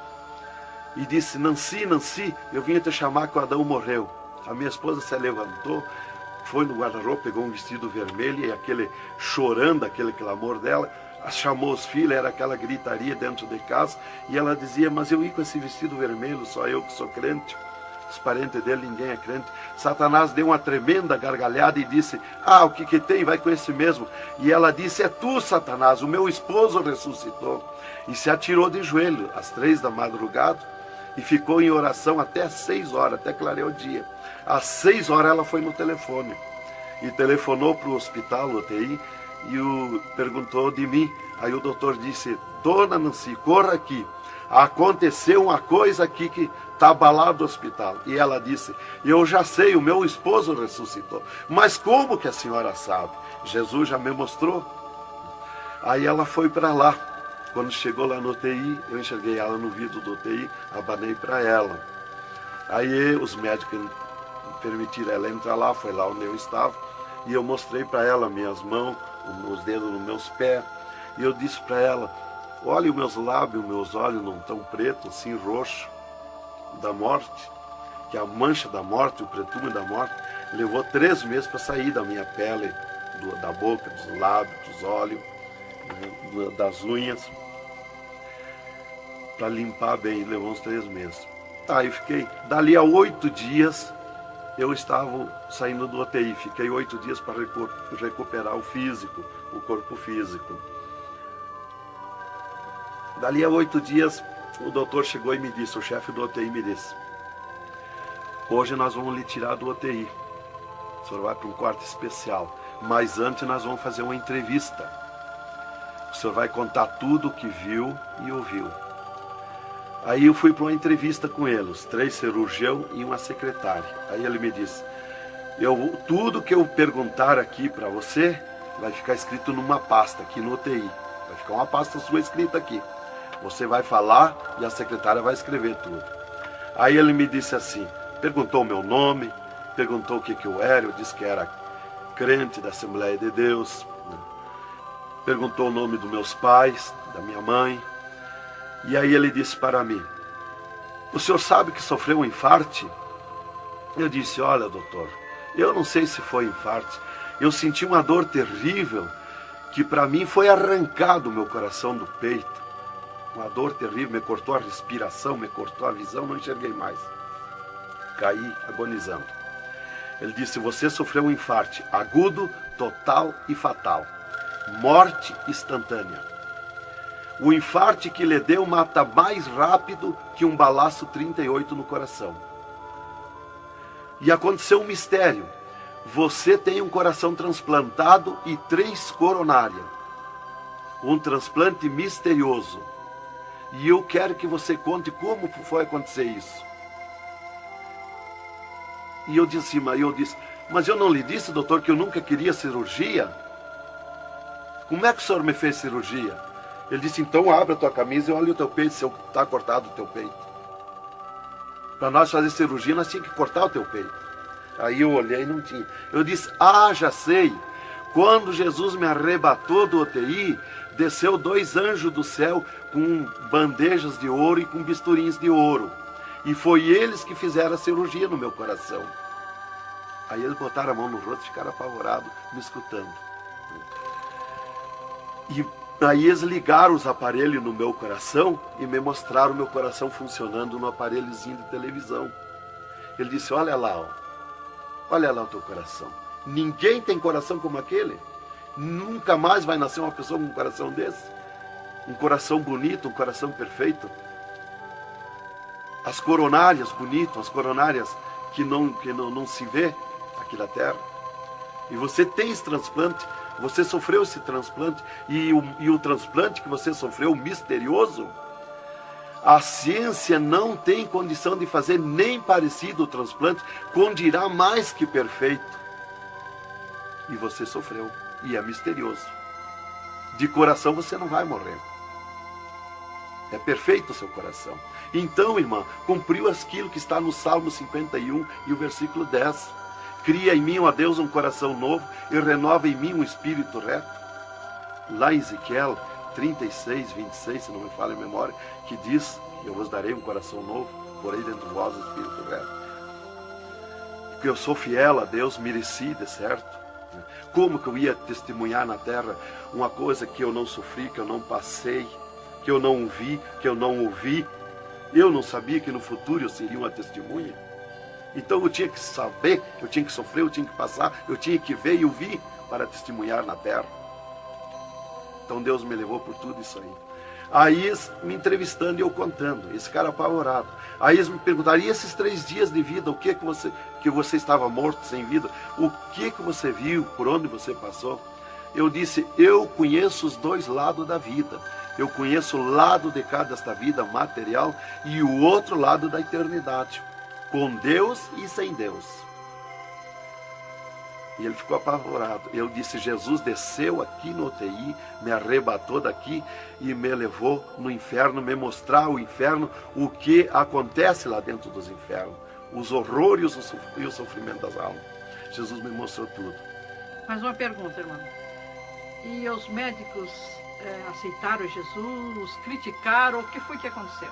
e disse, Nancy, Nancy, eu vim te chamar que o Adão morreu. A minha esposa se levantou, foi no guarda-roupa, pegou um vestido vermelho, e aquele chorando, aquele clamor dela, chamou os filhos, era aquela gritaria dentro de casa, e ela dizia, mas eu ia com esse vestido vermelho, só eu que sou crente, os parentes dele, ninguém é crente. Satanás deu uma tremenda gargalhada e disse, o que tem, vai com esse mesmo. E ela disse, é tu, Satanás, o meu esposo ressuscitou. E se atirou de joelho, às 3 da madrugada, e ficou em oração até às 6 horas, até clarear o dia. Às 6 horas ela foi no telefone, e telefonou para o hospital, UTI, e perguntou de mim. Aí o doutor disse, dona Nancy, corra aqui, aconteceu uma coisa aqui que está abalado o hospital. E ela disse, eu já sei, o meu esposo ressuscitou. Mas como que a senhora sabe? Jesus já me mostrou. Aí ela foi para lá. Quando chegou lá no UTI, eu enxerguei ela no vidro do UTI, abanei para ela. Aí os médicos permitiram ela entrar lá, foi lá onde eu estava, e eu mostrei para ela minhas mãos, os dedos nos meus pés, e eu disse para ela, olha os meus lábios, meus olhos não estão pretos, assim roxo, da morte, que a mancha da morte, o pretume da morte, levou 3 meses para sair da minha pele, da boca, dos lábios, dos olhos, das unhas, para limpar bem, levou uns 3 meses. Aí fiquei, dali a 8 dias, eu estava saindo do UTI, fiquei 8 dias para recuperar o físico, o corpo físico. Dali a 8 dias, o doutor chegou e me disse, o chefe do UTI me disse, hoje nós vamos lhe tirar do UTI, o senhor vai para um quarto especial, mas antes nós vamos fazer uma entrevista. O senhor vai contar tudo o que viu e ouviu. Aí eu fui para uma entrevista com ele, os 3 cirurgiões e uma secretária. Aí ele me disse, tudo que eu perguntar aqui para você, vai ficar escrito numa pasta aqui no UTI. Vai ficar uma pasta sua escrita aqui. Você vai falar e a secretária vai escrever tudo. Aí ele me disse assim, perguntou o meu nome, perguntou o que eu era, eu disse que era crente da Assembleia de Deus, né? Perguntou o nome dos meus pais, da minha mãe. E aí ele disse para mim, o senhor sabe que sofreu um infarte? Eu disse, olha doutor, eu não sei se foi infarte, eu senti uma dor terrível, que para mim foi arrancado o meu coração do peito. Uma dor terrível, me cortou a respiração, me cortou a visão, não enxerguei mais. Caí agonizando. Ele disse, você sofreu um infarte agudo, total e fatal. Morte instantânea. O infarte que lhe deu mata mais rápido que um balaço 38 no coração. E aconteceu um mistério. Você tem um coração transplantado e 3 coronárias. Um transplante misterioso. E eu quero que você conte como foi acontecer isso. E eu disse, mas eu não lhe disse, doutor, que eu nunca queria cirurgia? Como é que o senhor me fez cirurgia? Ele disse, então abre a tua camisa e olha o teu peito, se está cortado o teu peito. Para nós fazer cirurgia, nós tínhamos que cortar o teu peito. Aí eu olhei e não tinha. Eu disse, já sei. Quando Jesus me arrebatou do UTI, desceu 2 anjos do céu com bandejas de ouro e com bisturins de ouro. E foi eles que fizeram a cirurgia no meu coração. Aí eles botaram a mão no rosto e ficaram apavorados, me escutando. E aí eles ligaram os aparelhos no meu coração e me mostraram o meu coração funcionando no aparelhozinho de televisão. Ele disse, olha lá o teu coração. Ninguém tem coração como aquele. Nunca mais vai nascer uma pessoa com um coração desse. Um coração bonito, um coração perfeito. As coronárias bonitas, as coronárias que não se vê aqui na terra. E você tem esse transplante, você sofreu esse transplante, e o transplante que você sofreu, misterioso, a ciência não tem condição de fazer nem parecido o transplante, com dirá mais que perfeito. E você sofreu, e é misterioso. De coração você não vai morrer. É perfeito o seu coração. Então, irmã, cumpriu aquilo que está no Salmo 51 e o versículo 10. Cria em mim, ó Deus, um coração novo e renova em mim um espírito reto. Lá em Ezequiel 36, 26, se não me falha a memória, que diz, eu vos darei um coração novo, porei dentro de vós o espírito reto. Porque eu sou fiel a Deus, mereci, de certo. Como que eu ia testemunhar na terra uma coisa que eu não sofri, que eu não passei, que eu não vi, que eu não ouvi? Eu não sabia que no futuro eu seria uma testemunha. Então eu tinha que saber, eu tinha que sofrer, eu tinha que passar, eu tinha que ver e ouvir para testemunhar na terra. Então Deus me levou por tudo isso aí. Aí eles me entrevistando e eu contando, esse cara apavorado. Aí eles me perguntaram, e esses 3 dias de vida, o que você estava morto, sem vida? O que você viu, por onde você passou? Eu disse, eu conheço os 2 lados da vida. Eu conheço o lado de cá desta vida material e o outro lado da eternidade, com Deus e sem Deus. E ele ficou apavorado. Eu disse, Jesus desceu aqui no UTI, me arrebatou daqui e me levou no inferno, me mostrar o inferno, o que acontece lá dentro dos infernos, os horrores e o sofrimento das almas. Jesus me mostrou tudo. Mais uma pergunta, irmão. E os médicos aceitaram Jesus, criticaram, o que foi que aconteceu?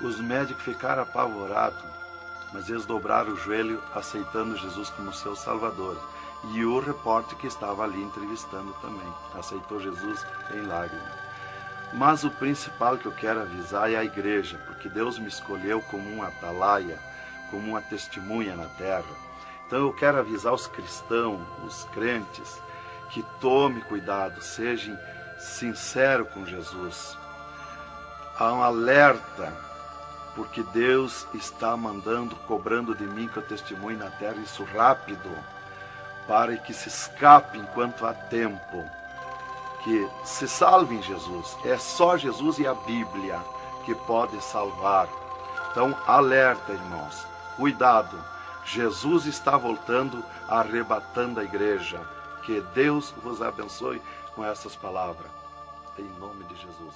Os médicos ficaram apavorados, mas eles dobraram o joelho aceitando Jesus como seu Salvador. E o repórter que estava ali entrevistando também aceitou Jesus em lágrimas. Mas o principal que eu quero avisar é a igreja, porque Deus me escolheu como um atalaia, como uma testemunha na terra. Então eu quero avisar os cristãos, os crentes, que tome cuidado, seja sincero com Jesus. Há um alerta, porque Deus está mandando, cobrando de mim que eu testemunhe na terra isso rápido, para que se escape enquanto há tempo, que se salve em Jesus. É só Jesus e a Bíblia que pode salvar. Então, alerta, irmãos, cuidado, Jesus está voltando, arrebatando a igreja. Que Deus vos abençoe com essas palavras. Em nome de Jesus.